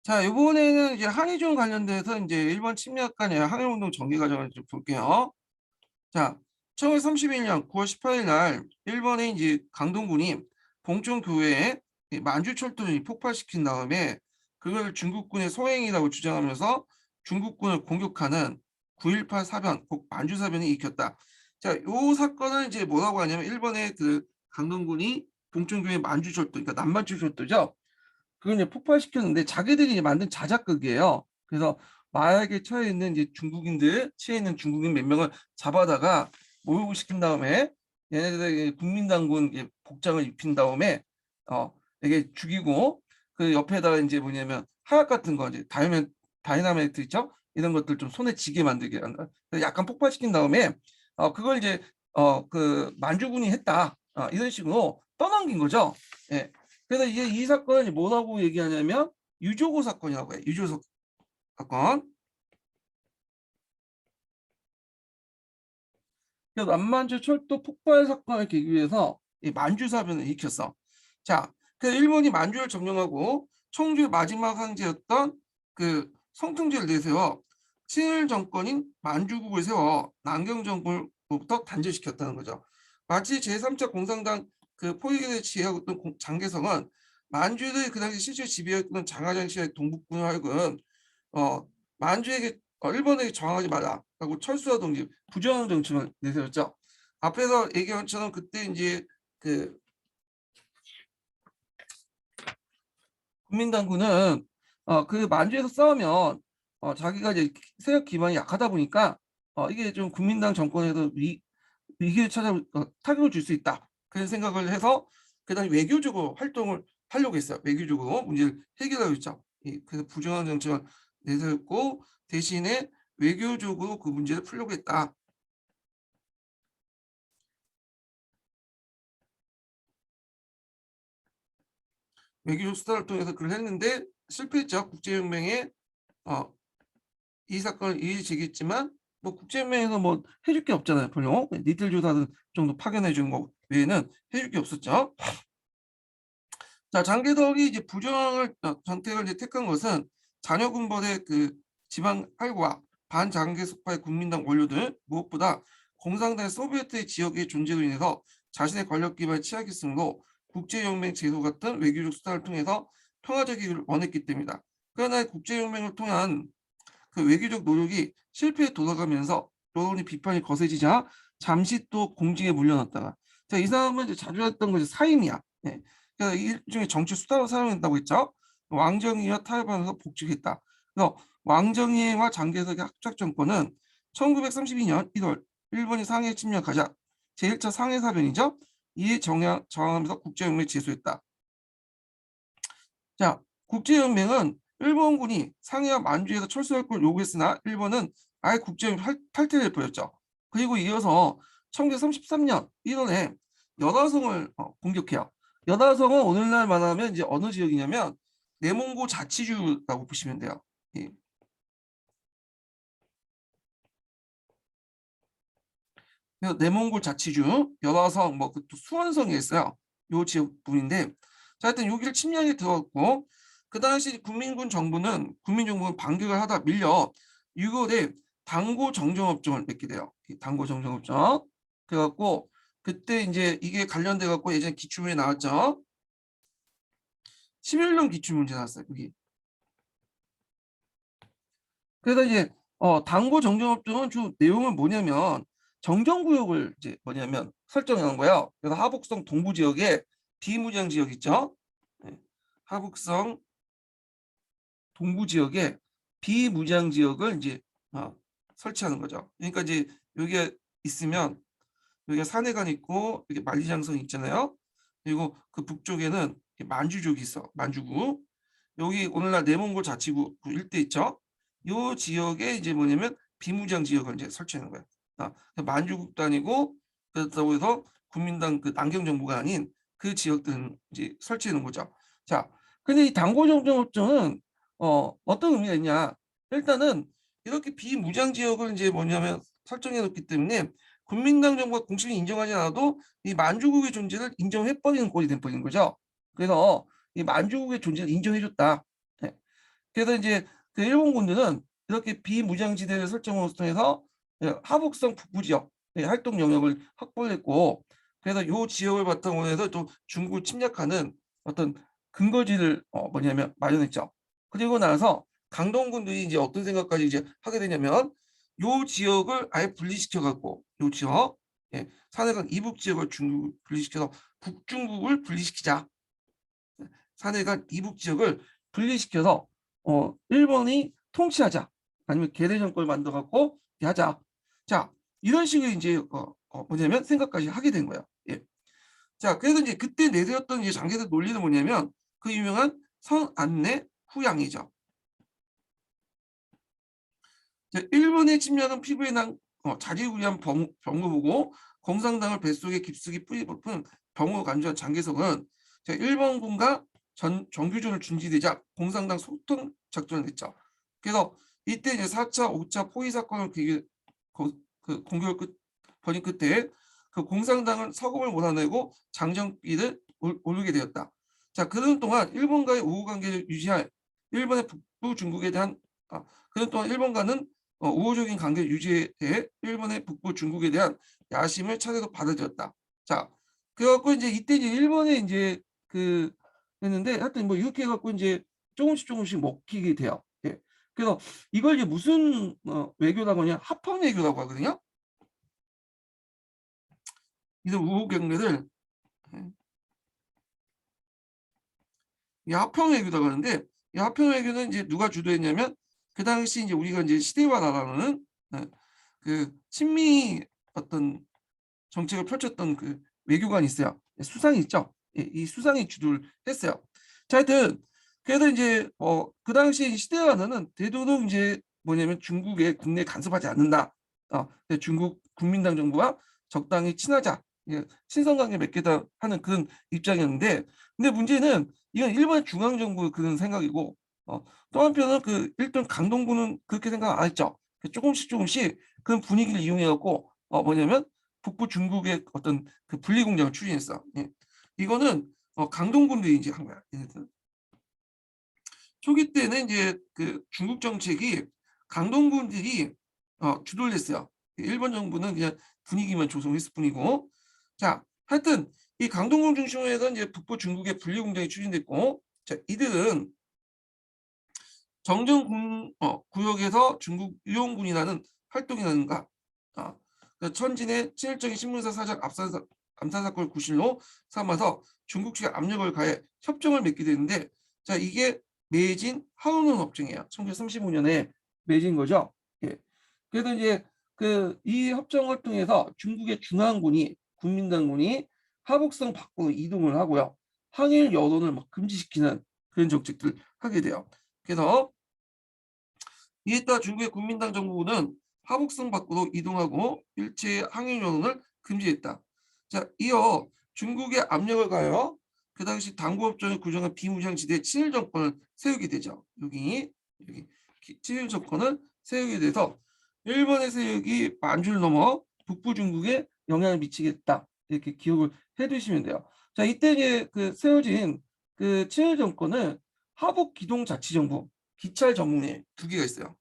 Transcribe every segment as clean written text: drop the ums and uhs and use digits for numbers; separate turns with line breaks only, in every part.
자, 이번에는 이제 한의종 관련돼서 이제 일본 침략간의 항일운동 전개 과정을 좀 볼게요. 자, 1931년 9월 18일 날 일본의 이제 강동군이 봉촌 교회에 만주철도를 폭발시킨 다음에 그걸 중국군의 소행이라고 주장하면서 중국군을 공격하는 9.18 사변, 곧 만주사변이 일으켰다. 자, 요 사건을 이제 뭐라고 하냐면 일본의 그 강동군이 봉촌교회 만주철도, 그러니까 남만주철도죠. 그걸 이제 폭발시켰는데 자기들이 이제 만든 자작극이에요. 그래서 마약에 처해 있는 이제 중국인들, 취해 있는 중국인 몇 명을 잡아다가 모욕을 시킨 다음에 얘네들에게 국민당군 복장을 입힌 다음에 어 이게 죽이고 그 옆에다가 이제 뭐냐면 하약 같은 거 이제 다이나마이트 있죠? 이런 것들 좀 손에 쥐게 만들게 한다. 약간 폭발시킨 다음에 그걸 이제 그 만주군이 했다. 이런 식으로 떠넘긴 거죠. 예. 그래서 이제 이 사건을 뭐라고 얘기하냐면 유조고 사건이라고 해요. 유조고 사건. 그래서 남만주 철도 폭발 사건을 계기해서 이 만주사변을 일으켰어. 자, 그 일본이 만주를 점령하고 청주의 마지막 황제였던 그 성통제를 내세워 친일 정권인 만주국을 세워 남경 정권으로부터 단절시켰다는 거죠. 마치 제3차 공산당 그 포위를 지휘하고 있던 장개성은 만주의 그 당시 실질 지배였던 장하장 씨의 동북군을 하여금 만주에게 일본에게 저항하지 마라라고 철수하던 부정한 정책을 내세웠죠. 앞에서 얘기한 것처럼 그때 이제 그 국민당군은 그 만주에서 싸우면 자기가 이제 세력 기반이 약하다 보니까 이게 좀 국민당 정권에도 위기를 타격을 줄 수 있다. 그런 생각을 해서 그 당시 외교적으로 활동을 하려고 했어요. 외교적으로 문제를 해결하고 있죠. 그래서 부정한 정책을 내세웠고 대신에 외교적으로 그 문제를 풀려고 했다. 외교적 수단을 통해서 그걸 했는데 실패했죠. 국제연맹에 어, 이 사건을 이의 제기했지만 뭐 국제연맹에서 뭐 해줄 게 없잖아요. 별로 니들 조사는 정도 파견해 주는 거 외에는 해줄 게 없었죠. 자, 장개덕이 이제 부정을 정책을 이제 택한 것은 자녀 군벌의 그 지방 할과 반장개석파의 국민당 원료들 무엇보다 공산당의 소비에트의 지역의 존재로 인해서 자신의 권력 기반을 취약했으므로 국제연맹 제도 같은 외교적 수단을 통해서 평화적이기를 원했기 때문이다. 그러나 국제연맹을 통한 그 외교적 노력이 실패에 돌아가면서 여론이 비판이 거세지자 잠시 또 공직에 물려났다가 자, 이 사람은 이제 자주 했던 것이 사임이야. 네. 그래서 일종의 정치 수단으로 사용한다고 했죠. 왕정이와 타협하면서 복직했다. 그래서 왕정이와 장개석의 합작 정권은 1932년 1월 일본이 상해 침략하자 제1차 상해사변이죠. 이에 저항하면서 국제연맹에 제소했다. 자, 국제연맹은 일본군이 상해와 만주에서 철수할 걸 요구했으나 일본은 아예 국제연맹 탈퇴를 보였죠. 그리고 이어서 1933년 1월에 연화성을 공격해요. 연화성은 오늘날 말하면 이제 어느 지역이냐면 내몽고 자치주라고 보시면 돼요. 예. 그래서 내몽골 자치주, 연화성, 뭐그 수원성이 있어요. 요 지역 부분인데, 자, 하여튼 여기를 침략에 들어갔고, 그 당시 국민정부는 반격을 하다 밀려 6월에 당고 정정업종을 맺게 돼요. 당고 정정업종. 그래갖고 그때 이제 이게 관련돼 갖고 예전에 기출문제 나왔죠. 11년 기출문제 나왔어요. 여기. 그래서 이제 당고 정정업종은 주 내용은 뭐냐면 정정구역을 이제 뭐냐면 설정하는 거예요. 그래서 하북성 동부 지역에 비무장 지역 있죠. 네. 하북성 동부 지역에 비무장 지역을 이제 설치하는 거죠. 그러니까 이제 여기에 있으면 여기가 산해관 있고 이게 만리장성이 있잖아요. 그리고 그 북쪽에는 만주족이 있어. 만주국. 여기 오늘날 내몽골 자치구 그 일대 있죠. 요 지역에 이제 뭐냐면 비무장 지역을 이제 설치하는 거예요. 만주국도 아니고 그렇다고 해서 국민당 그 남경 정부가 아닌 그 지역들은 이제 설치하는 거죠. 자, 근데 이 당고정정업종은 어떤 의미가 있냐? 일단은 이렇게 비무장 지역을 이제 뭐냐면 설정해 놓기 때문에 국민당 정부가 공식이 인정하지 않아도 이 만주국의 존재를 인정해버리는 꼴이 돼버리는 거죠. 그래서 이 만주국의 존재를 인정해줬다. 네. 그래서 이제 그 일본군들은 이렇게 비무장지대를 설정으로 통해서 하북성 북부 지역 활동 영역을 확보했고, 그래서 요 지역을 바탕으로 해서 또 중국을 침략하는 어떤 근거지를 뭐냐면 마련했죠. 그리고 나서 강동군들이 이제 어떤 생각까지 이제 하게 되냐면, 요 지역을 아예 분리시켜 갖고 요 지역, 산해강 이북 지역을 중국 분리시켜서 북중국을 분리시키자. 산해강 이북 지역을 분리시켜서 일본이 통치하자. 아니면 계대 정권을 만들어 갖고 하자. 자, 이런 식으로 이제 뭐냐면 생각까지 하게 된 거예요. 예. 자, 그래서 이제 그때 내세웠던 이제 장개들 논리는 뭐냐면 그 유명한 선안내 후양이죠. 자, 일본의 침략은 피부에 난 자질을 위한 병거보고 공산당을 뱃속에 깊숙이 뿌리뽑은 병으로 간주한 장개석은 일본군과 정규전을 중지되자 공산당 소통 작전을 했죠. 그래서 이때 이제 4차, 5차 포위 사건을 그 공격을 벌인 끝에 그 공산당은 서금을 몰아내고 장정기를 오르게 되었다. 자, 그런 동안 일본과의 우호 관계를 유지할 일본의 북부 중국에 대한 그런 동안 일본과는 우호적인 관계 유지에 대해 일본의 북부 중국에 대한 야심을 차례로 받아들였다. 자, 그래갖고 이제 이때 이제 일본에 이제 그 했는데 하여튼 뭐 이렇게 해갖고 이제 조금씩 먹히게 돼요. 예. 그래서 이걸 이제 무슨 외교라고 하냐? 합헌 외교라고 하거든요. 이런 우호 경례를 이 합헌 외교라고 하는데, 이 합헌 외교는 이제 누가 주도했냐면 그 당시 이제 우리가 이제 시대화라는 그 친미 어떤 정책을 펼쳤던 그 외교관이 있어요. 수상이 있죠. 이 수상이 주도를 했어요. 자, 하여튼 그래서 이제 그 당시 시대화는 되도록 이제 뭐냐면 중국의 국내에 간섭하지 않는다. 중국 국민당 정부와 적당히 친하자. 신성관계 맺겠다 하는 그런 입장이었는데, 근데 문제는 이건 일본 중앙정부 그런 생각이고, 또 한편은 그 일단 강동구는 그렇게 생각 안 했죠. 조금씩 그런 분위기를 이용해 갖고 뭐냐면 북부 중국의 어떤 그 분리 공작을 추진했어. 예. 이거는 강동군들이 이제 한 거야. 초기 때는 이제 그 중국 정책이 강동군들이 주도를 했어요. 일본 정부는 그냥 분위기만 조성했을 뿐이고. 자, 하여튼 이 강동군 중심으로 해서 이제 북부 중국의 분리 공작이 추진됐고, 자, 이들은 정전 구역에서 중국 유용군이라는 활동이라는가, 천진의 친일적인 신문사 사장 암살 사건을 구실로 삼아서 중국 측에 압력을 가해 협정을 맺게 되는데, 자, 이게 매진 하우는 협정이에요. 1935년에 맺은 거죠. 예. 그래서 이제 그 이 협정을 통해서 중국의 중앙군이 국민당군이 하북성 밖으로 이동을 하고요. 항일 여론을 막 금지시키는 그런 정책들을 하게 돼요. 그래서 이에 따라 중국의 국민당 정부는 하북성 밖으로 이동하고 일체의 항일 여론을 금지했다. 자, 이어 중국의 압력을 가하여 그 당시 당구업종을 구성한 비무장지대 친일 정권을 세우게 되죠. 여기 친일 정권을 세우게 돼서 일본의 세력이 만주를 넘어 북부 중국에 영향을 미치겠다. 이렇게 기억을 해두시면 돼요. 자, 이때 이제 그 세워진 그 친일 정권은 하북 기동자치정부, 기찰 전문회 두 개가 있어요.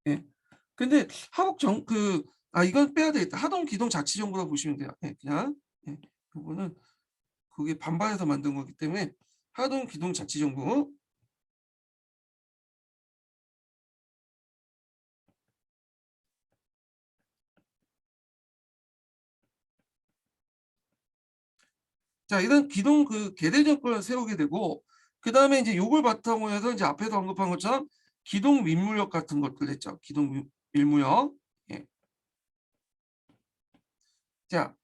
예. 근데 하북정 이건 빼야 되겠다. 하동 기동 자치정부라고 보시면 돼요. 예, 그냥 그거는 그게 반발해서 만든 거기 때문에 하동 기동 자치정부. 자, 이런 기동 그 계대 정권을 세우게 되고, 그 다음에 이제 요걸 바탕으로 해서 이제 앞에서 언급한 것처럼 기동 민무역 같은 것들 했죠. 기동 민무역. 예. 자,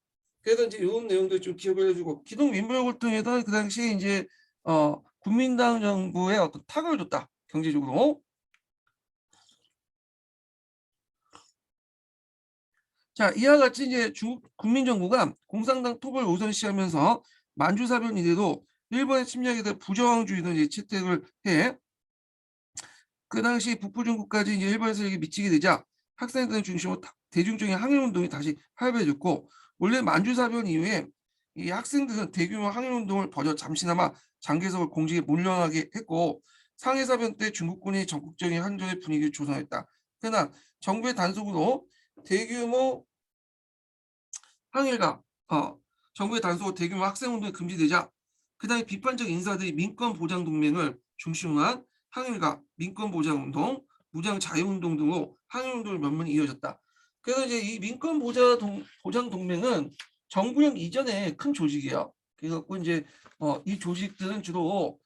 그래서 이제 이런 내용들 좀 기억을 해주고, 기동 민무역을 통해서 그 당시에 이제 국민당 정부에 어떤 타격을 줬다. 경제적으로. 자, 이와 같이 이제 중국 국민정부가 공산당 톱을 우선시하면서 만주사변 이래로 일본의 침략에 대해 부정주의를 이제 채택을 해 그 당시 북부 중국까지 이제 일본 세력이 미치게 되자 학생들 중심으로 대중적인 항일 운동이 다시 활발해졌고, 원래 만주사변 이후에 이 학생들은 대규모 항일 운동을 벌여 잠시나마 장개석을 공직에 몰려나게 했고, 상해사변 때 중국군이 적극적인 항전의 분위기를 조성했다. 그러나 정부의 단속으로 대규모 항일과 정부의 단속으로 대규모 학생 운동이 금지되자 그 당시 비판적 인사들이 민권 보장 동맹을 중심으로 한 항일과 민권 보장 운동, 무장 자유 운동 등으로 항일 운동을 면면이 이어졌다. 그래서 이제 이 민권 보장 동맹은 정부형 이전의 큰 조직이에요. 그래서 이제 이 조직들은 주로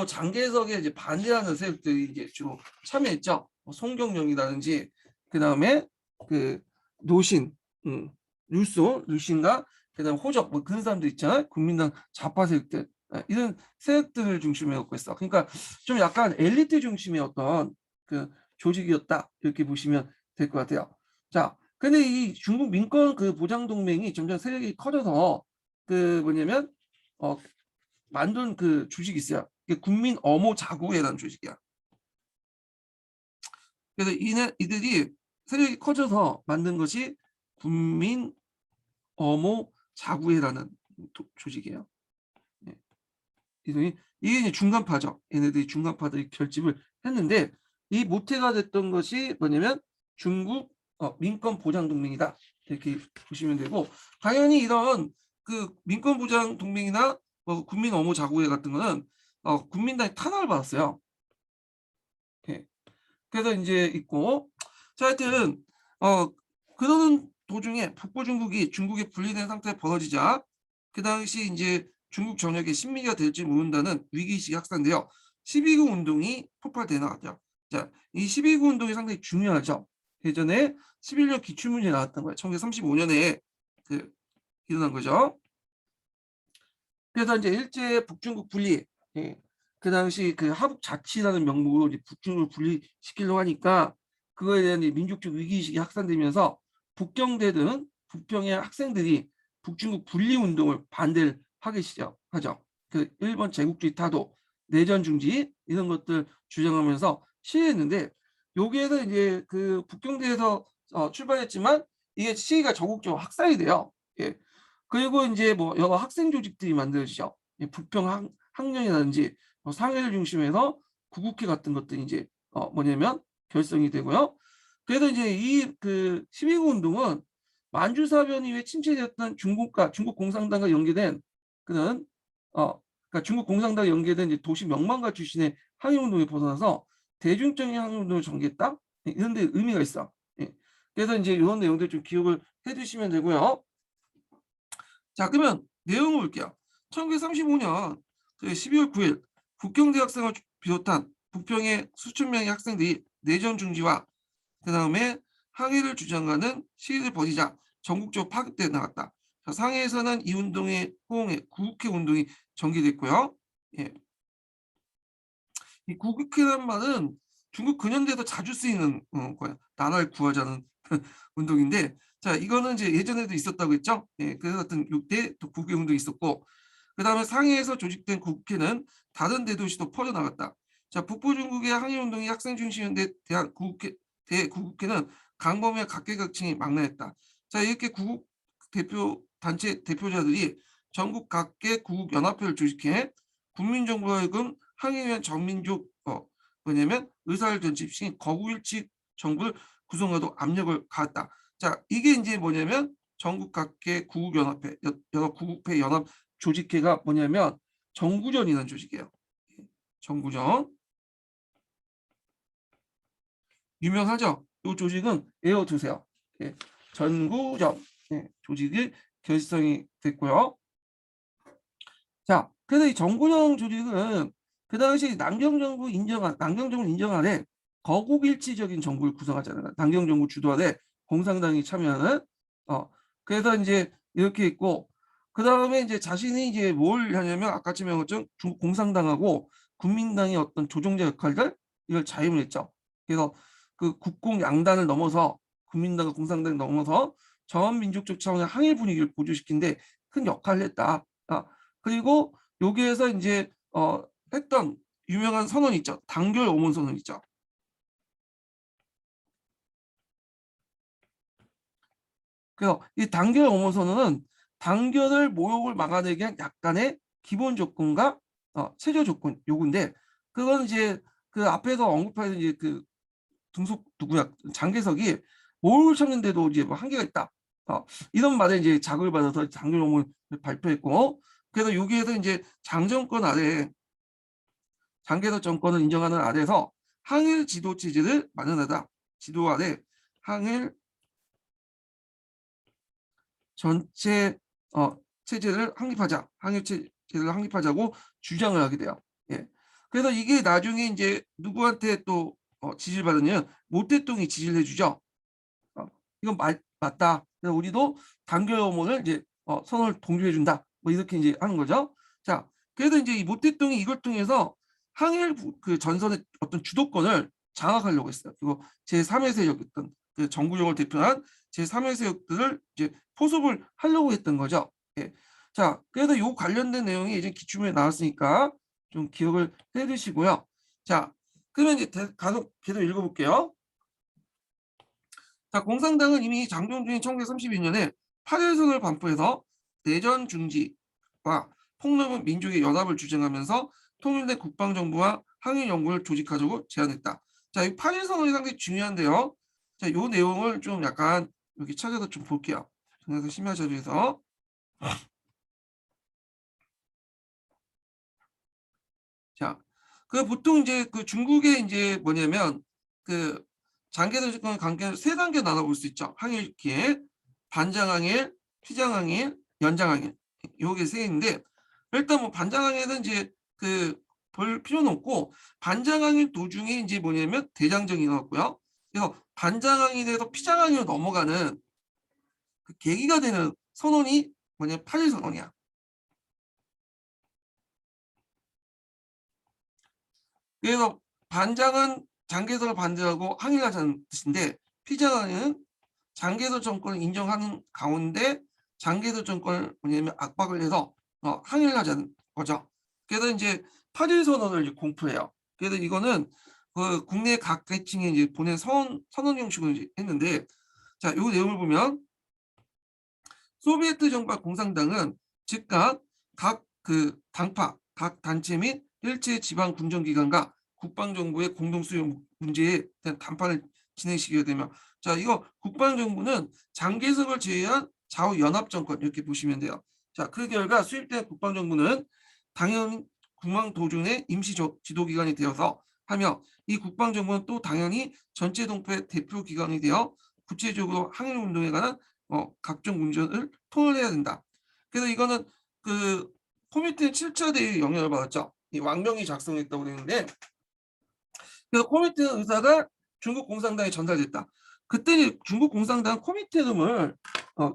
장개석에 이제 반대하는 세력들이 이제 주로 참여했죠. 송경영이라든지 그 다음에 그 노신, 류신과 그다음 호적 뭐 그런 사람들 있잖아요. 국민당 좌파 세력들, 이런 세력들을 중심에 갖고 있어. 그러니까 좀 약간 엘리트 중심의 어떤 그 조직이었다 이렇게 보시면 될 것 같아요. 자, 근데 이 중국 민권 그 보장 동맹이 점점 세력이 커져서 그 뭐냐면 만든 그 조직이 있어요. 이게 국민 엄호 자구회라는 조직이야. 그래서 이들이 세력이 커져서 만든 것이 국민 엄호 자구회라는 조직이에요. 네. 이게 이제 중간파죠. 얘네들이 중간파들이 결집을 했는데, 이 모태가 됐던 것이 뭐냐면 중국 민권 보장 동맹이다 이렇게 보시면 되고, 당연히 이런 그 민권 보장 동맹이나 국민 엄호 자구회 같은 거는 국민당이 탄압을 받았어요. 네. 그래서 이제 있고, 자, 하여튼 그러는 도중에 북부 중국이 중국에 분리된 상태에 벌어지자 그 당시 이제 중국 전역에 식민지가 될지 모른다는 위기의식이 확산되어 12구 운동이 폭발돼 나왔죠. 자, 이 12구 운동이 상당히 중요하죠. 예전에 11년 기출문제 나왔던 거예요. 1935년에 그 일어난 거죠. 그래서 이제 일제 북중국 분리, 그 당시 그 하북자치라는 명목으로 이제 북중국을 분리시키려고 하니까 그거에 대한 민족적 위기의식이 확산되면서 북경대 등 북평의 학생들이 북중국 분리 운동을 반대를 하기 시작하죠. 그 일본 제국주의 타도, 내전 중지 이런 것들 주장하면서 시위했는데, 여기에서 이제 그 북경대에서 출발했지만 이게 시위가 전국적으로 확산이 돼요. 예. 그리고 이제 뭐 여러 학생 조직들이 만들어지죠. 북평 학년이라든지 상해를 중심해서 구국회 같은 것들이 이제 뭐냐면 결성이 되고요. 그래서 이제 이 그 12구 운동은 만주사변 이후에 침체되었던 중국과 중국 공산당과 연계된 그런 그러니까 중국 공산당과 연계된 이제 도시 명망가 출신의 항일운동에 벗어나서 대중적인 항일운동을 전개했다. 이런 데 의미가 있어. 예. 그래서 이제 이런 내용들 좀 기억을 해두시면 되고요. 자, 그러면 내용을 볼게요. 1935년 12월 9일 북경대 학생을 비롯한 북평의 수천 명의 학생들이 내전 중지와 그 다음에 항해를 주장하는 시위를 벌이자 전국적으로 파급돼 나갔다. 자, 상해에서는 이 운동에 호응해 구국회 운동이 전개됐고요. 예. 이 구국회란 말은 중국 근현대에서 자주 쓰이는 거예요. 나라를 구하자는 운동인데, 자, 이거는 이제 예전에도 있었다고 했죠. 예, 그래서 어떤 6대 국회 운동이 있었고, 그 다음에 상해에서 조직된 국회는 다른 대도시도 퍼져나갔다. 자, 북부 중국의 항일운동이 학생 중심인데 대구국회는 강범의 각계각층이 망라했다. 자, 이렇게 구국 대표 단체 대표자들이 전국 각계 구국 연합회를 조직해 국민정부와 하여금 항일을 위한 전민족 뭐냐면 의사를 전집시킨 거국일치 정부를 구성하도록 압력을 가했다. 자, 이게 이제 뭐냐면 전국 각계 구국연합회, 여러 구국회 연합 조직회가 뭐냐면 정구전이라는 조직이에요. 정구전. 유명하죠? 이 조직은 외워두세요. 예, 전구전 조직이 결성이 됐고요. 자, 그래서 이 정구전 조직은 그 당시 남경정부 인정하에 거국일치적인 정부를 구성하잖아요. 남경정부 주도하에 공산당이 참여하는 그래서 이제 이렇게 있고, 그 다음에 이제 자신이 이제 뭘 하냐면 아까 지명한 것처럼 중국 공산당하고 국민당의 어떤 조종자 역할들 이걸 자임했죠. 그래서 그 국공 양단을 넘어서 국민당과 공산당을 넘어서 전민족적 차원의 항일 분위기를 보조시키는데 큰 역할을 했다. 그리고 여기에서 이제 했던 유명한 선언 있죠. 단결 오문 선언 있죠. 그래서 이 단결 엄호 선언은 단결을 모욕을 막아내기 위한 약간의 기본 조건과 최저 조건 요구인데 그건 이제 그 앞에서 언급한 이제 그 등속 누구야 장개석이 모욕을 참는데도 이제 뭐 한계가 있다. 이런 말에 이제 자극을 받아서 단결 엄호를 발표했고 그래서 여기에서 이제 장정권 아래 장개석 정권을 인정하는 아래에서 항일 지도 체제를 마련하다. 지도 아래 항일 전체 체제를 확립하자. 항일 체제를 확립하자고 주장을 하게 돼요. 예. 그래서 이게 나중에 이제 누구한테 또 지지를 받으냐면 모택동이 지지를 해주죠. 이건 맞다. 그래서 우리도 단결 엄호를 이제 선언을 동조해준다. 뭐 이렇게 이제 하는 거죠. 자, 그래서 이제 이 모택동이 이걸 통해서 항일 그 전선의 어떤 주도권을 장악하려고 했어요. 그리고 제3의 세력이었던 그 정구정을 대표한 제3의 세력들을 이제 포섭을 하려고 했던 거죠. 예. 자, 그래서 요 관련된 내용이 이제 기출문에 나왔으니까 좀 기억을 해두시고요. 자, 그러면 이제 계속 읽어볼게요. 자, 공산당은 이미 장종준이 1932년에 8.1선을 반포해서 내전 중지와 폭넓은 민족의 연합을 주장하면서 통일된 국방정부와 항일연구를 조직하자고 제안했다. 자, 이 8.1선언이 상당히 중요한데요. 자, 이 내용을 좀 약간 여기 찾아서 좀 볼게요. 그래서 심야 자료에서. 자, 그 보통 이제 그 중국의 이제 뭐냐면 그 장기적 관계를 세 단계 나눠볼 수 있죠. 항일 기획, 반장항일, 피장항일, 연장항일. 요게 세 개인데 일단 뭐 반장항일은 이제 그 볼 필요는 없고 반장항일 도중에 이제 뭐냐면 대장정이 나왔고요. 그래서 반장항일에서 피장항일로 넘어가는 그 계기가 되는 선언이 뭐냐면 8.1 선언이야. 그래서 반장은 장개석을 반대하고 항일하자는 뜻인데 피장은 장개석 정권을 인정하는 가운데 장개석 정권을 뭐냐면 압박을 해서 항일하자는 거죠. 그래서 이제 8.1 선언을 이제 공표해요. 그래서 이거는 그 국내 각 계층에 이제 보낸 선언 형식으로 이제 했는데 자, 이 내용을 보면 소비에트 정부와 공산당은 즉각 각 그 당파, 각 단체 및 일체 지방 군정기관과 국방정부의 공동수요 문제에 대한談판을 진행시키게 되며 자 이거 국방정부는 장개석을 제외한 좌우연합정권 이렇게 보시면 돼요. 자, 그 결과 수립된 국방정부는 당연히 국방도중의 임시 지도기관이 되어서 하며 이 국방정부는 또 당연히 전체 동포의 대표기관이 되어 구체적으로 항일운동에 관한 각종 문제를 토론해야 된다. 그래서 이거는 그 코미테 7차 대회 영향을 받았죠. 이 왕명이 작성했다고 되는데 그래서 코미테 의사가 중국 공산당에 전달됐다. 그때 중국 공산당 코미테 이름을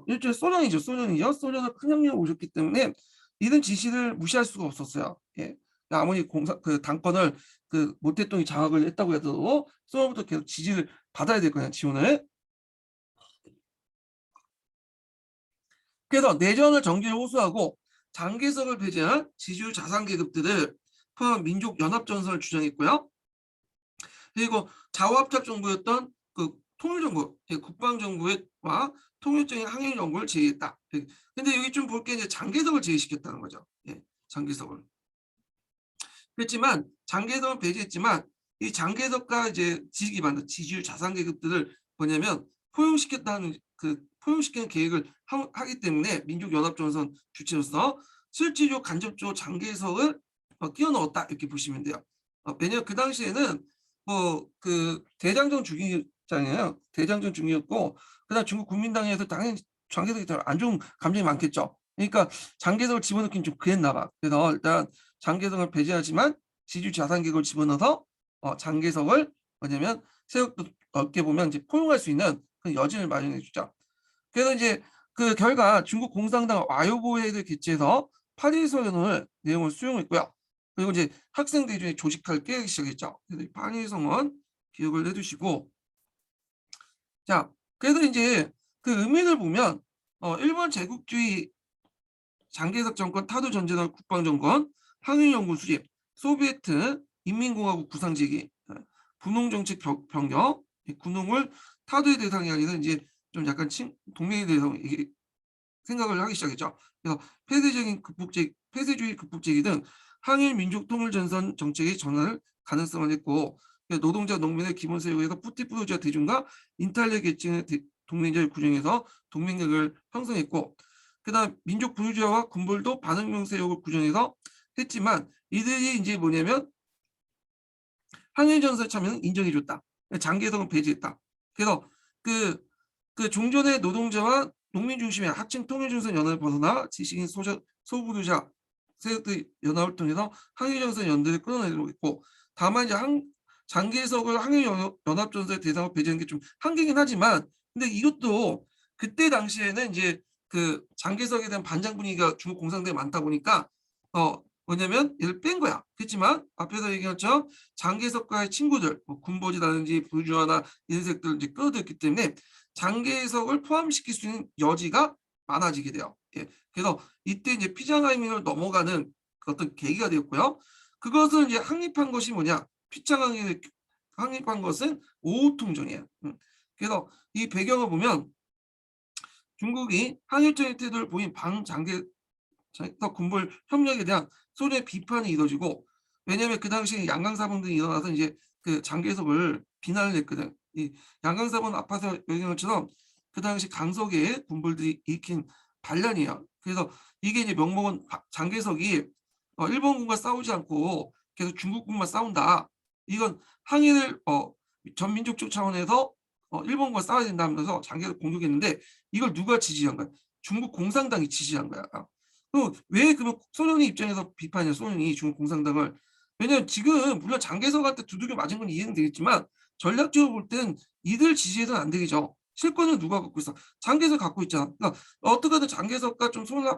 일종의 소련이죠. 소련을 큰 혁명을 오셨기 때문에 이런 지시를 무시할 수가 없었어요. 예. 아무리 그 당권을 그 모택동이 장악을 했다고 해도 소련부터 계속 지지를 받아야 될 거냐 지원을. 그래서 내전을 정기를 호소하고 장개석을 배제한 지주 자산 계급들을 포함한 민족 연합 전선을 주장했고요. 그리고 좌우합작 정부였던 그 통일정부, 국방정부와 통일적인 항일 정부를 제의했다. 근데 여기 좀 볼 게 이제 장개석을 제의시켰다는 거죠. 예, 장개석을. 그렇지만 장개석을 배제했지만 이 장개석과 이제 지식이 만든 지주 자산 계급들을 뭐냐면 포용시켰다는 그 포용시키는 계획을 하기 때문에 민족연합전선 주체로서 실질적으로 간접적으로 장개석을 끼워 넣었다 이렇게 보시면 돼요. 왜냐하면 그 당시에는 뭐 그 대장정 중이잖아요. 대장정 중이었고 그다음 중국 국민당에서 당연히 장개석이 더 안 좋은 감정이 많겠죠. 그러니까 장개석을 집어넣기는 좀 그랬나 봐. 그래서 일단 장개석을 배제하지만 지주 자산 계급을 집어넣어서 장개석을 뭐냐면 세력도 넓게 보면 이제 포용할 수 있는 그 여지를 마련해 주죠. 그래서 이제 그 결과 중국 공산당 와요보회를 개최해서 8.1 선언을 내용을 수용했고요. 그리고 이제 학생 대중에 조직할 계획이 시작했죠. 그래서 8.1 선언 기억을 해두시고 자 그래서 이제 그 의미를 보면 일본 제국주의 장개석 정권 타도 전제단 국방정권 항일연구 수립 소비에트 인민공화국 구상제기 분홍정책 변경 군웅을 타도의 대상이 아니라 이제 좀 약간 동맹에 대해서 이게 생각을 하기 시작했죠. 그래서 폐쇄주의 극복제기 등 항일 민족 통일 전선 정책의 전환을 가능성을 했고, 노동자 농민의 기본 세력에서 푸티푸르지아 대중과 인탈리아 계층의 동맹자를 구성해서 동맹력을 형성했고, 그다음 민족 부르주아와 군벌도 반응명 세력을 구성해서 했지만 이들이 이제 뭐냐면 항일 전선에 참여는 인정해줬다. 장개성은 배제했다. 그래서 그, 그 종전의 노동자와 농민 중심의 하층 통일전선 연합을 벗어나 지식인 소부르자 세력들 연합을 통해서 항일전선 연대를 끌어내려고 했고, 다만 이제 장개석을 항일연합전선의 대상으로 배제하는 게 좀 한계긴 하지만, 근데 이것도 그때 당시에는 이제 그 장개석에 대한 반장 분위기가 중국 공산당에 많다 보니까 뭐냐면 얘를 뺀 거야. 그렇지만 앞에서 얘기한 것처럼 장개석과의 친구들, 뭐 군보지라든지 부주아나 이런 색들을 이제 끌어들였기 때문에 장개석을 포함시킬 수 있는 여지가 많아지게 돼요. 예. 그래서 이때 이제 피장하이민을 넘어가는 그 어떤 계기가 되었고요. 그것을 이제 확립한 것이 뭐냐? 피장하이민을 확립한 것은 오우통전이에요. 그래서 이 배경을 보면 중국이 항일적인 태도를 보인 방장개석 군벌 협력에 대한 소련의 비판이 이뤄지고, 왜냐하면 그 당시에 양강사범 등이 일어나서 이제 그 장개석을 비난을 했거든. 이 양강사범 아파서 얘기한 것처럼 그 당시 강석의 군벌들이 일으킨 반란이에요. 그래서 이게 이제 명목은 장개석이 일본군과 싸우지 않고 계속 중국군만 싸운다. 이건 항일을 전민족적 차원에서 일본과 싸워야 된다면서 장개석 공격했는데, 이걸 누가 지지한 거야? 중국 공산당이 지지한 거야. 왜 그러면 소련의 입장에서 비판이야, 소련이 중국 공산당을. 왜냐면 지금 물론 장개석한테 두들겨 맞은 건 이해는 되겠지만 전략적으로 볼 때는 이들 지지해서는 안 되겠죠. 실권을 누가 갖고 있어? 장개석 갖고 있잖아. 그러니까 어떻게든 장개석과 좀 손을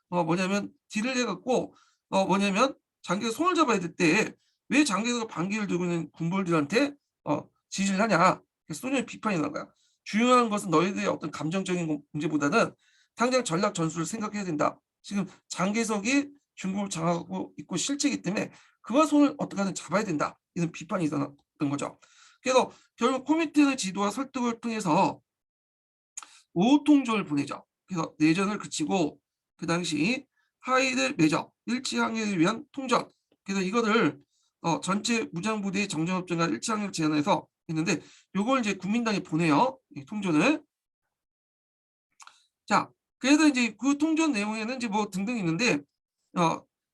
뭐냐면 딜을 해갖고 뭐냐면 장개석 손을 잡아야 될 때 왜 장개석이 반기를 들고 있는 군벌들한테 지지를 하냐? 소련의 비판이 나온 거야. 중요한 것은 너희들의 어떤 감정적인 문제보다는 당장 전략 전술을 생각해야 된다. 지금 장개석이 중국을 장악하고 있고 실체이기 때문에 그와 손을 어떻게든 잡아야 된다. 이런 비판이 있었던 거죠. 그래서 결국 코미테의 지도와 설득을 통해서 오통조를 보내죠. 그래서 내전을 그치고 그 당시 하이를 맺어 일치항해를 위한 통전. 그래서 이거를 전체 무장부대의 정전협정과 일치항해를 제안해서 했는데, 요걸 이제 국민당이 보내요. 이 통전을. 자, 그래서 이제 그 통전 내용에는 이제 뭐 등등 있는데,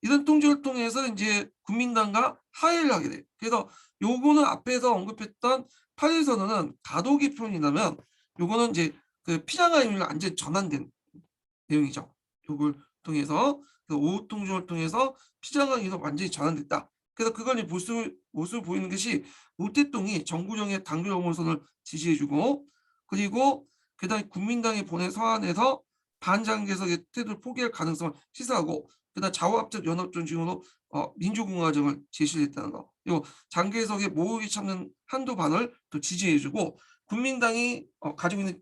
이런 통전을 통해서 이제 국민당과 하해를 하게 돼. 그래서 요거는 앞에서 언급했던 8.1 선언은 다독이 표현이라면, 요거는 이제 그 피장하임으로 완전 전환된 내용이죠. 요걸 통해서 그 오후 통전을 통해서 피장하임으로 완전히 전환됐다. 그래서 그걸 모습을 보이는 것이 우태동이 정구정의 당규 영원선을 지지해주고, 그리고 그다음에 국민당이 보낸 서한에서 반장개석의 태도를 포기할 가능성을 시사하고, 그다음 좌우합작 연합전 징후로 민주공화정을 제시했다는 거. 그리고 장개석의 모의에 참는 한도반을 또 지지해주고, 국민당이 가지고 있는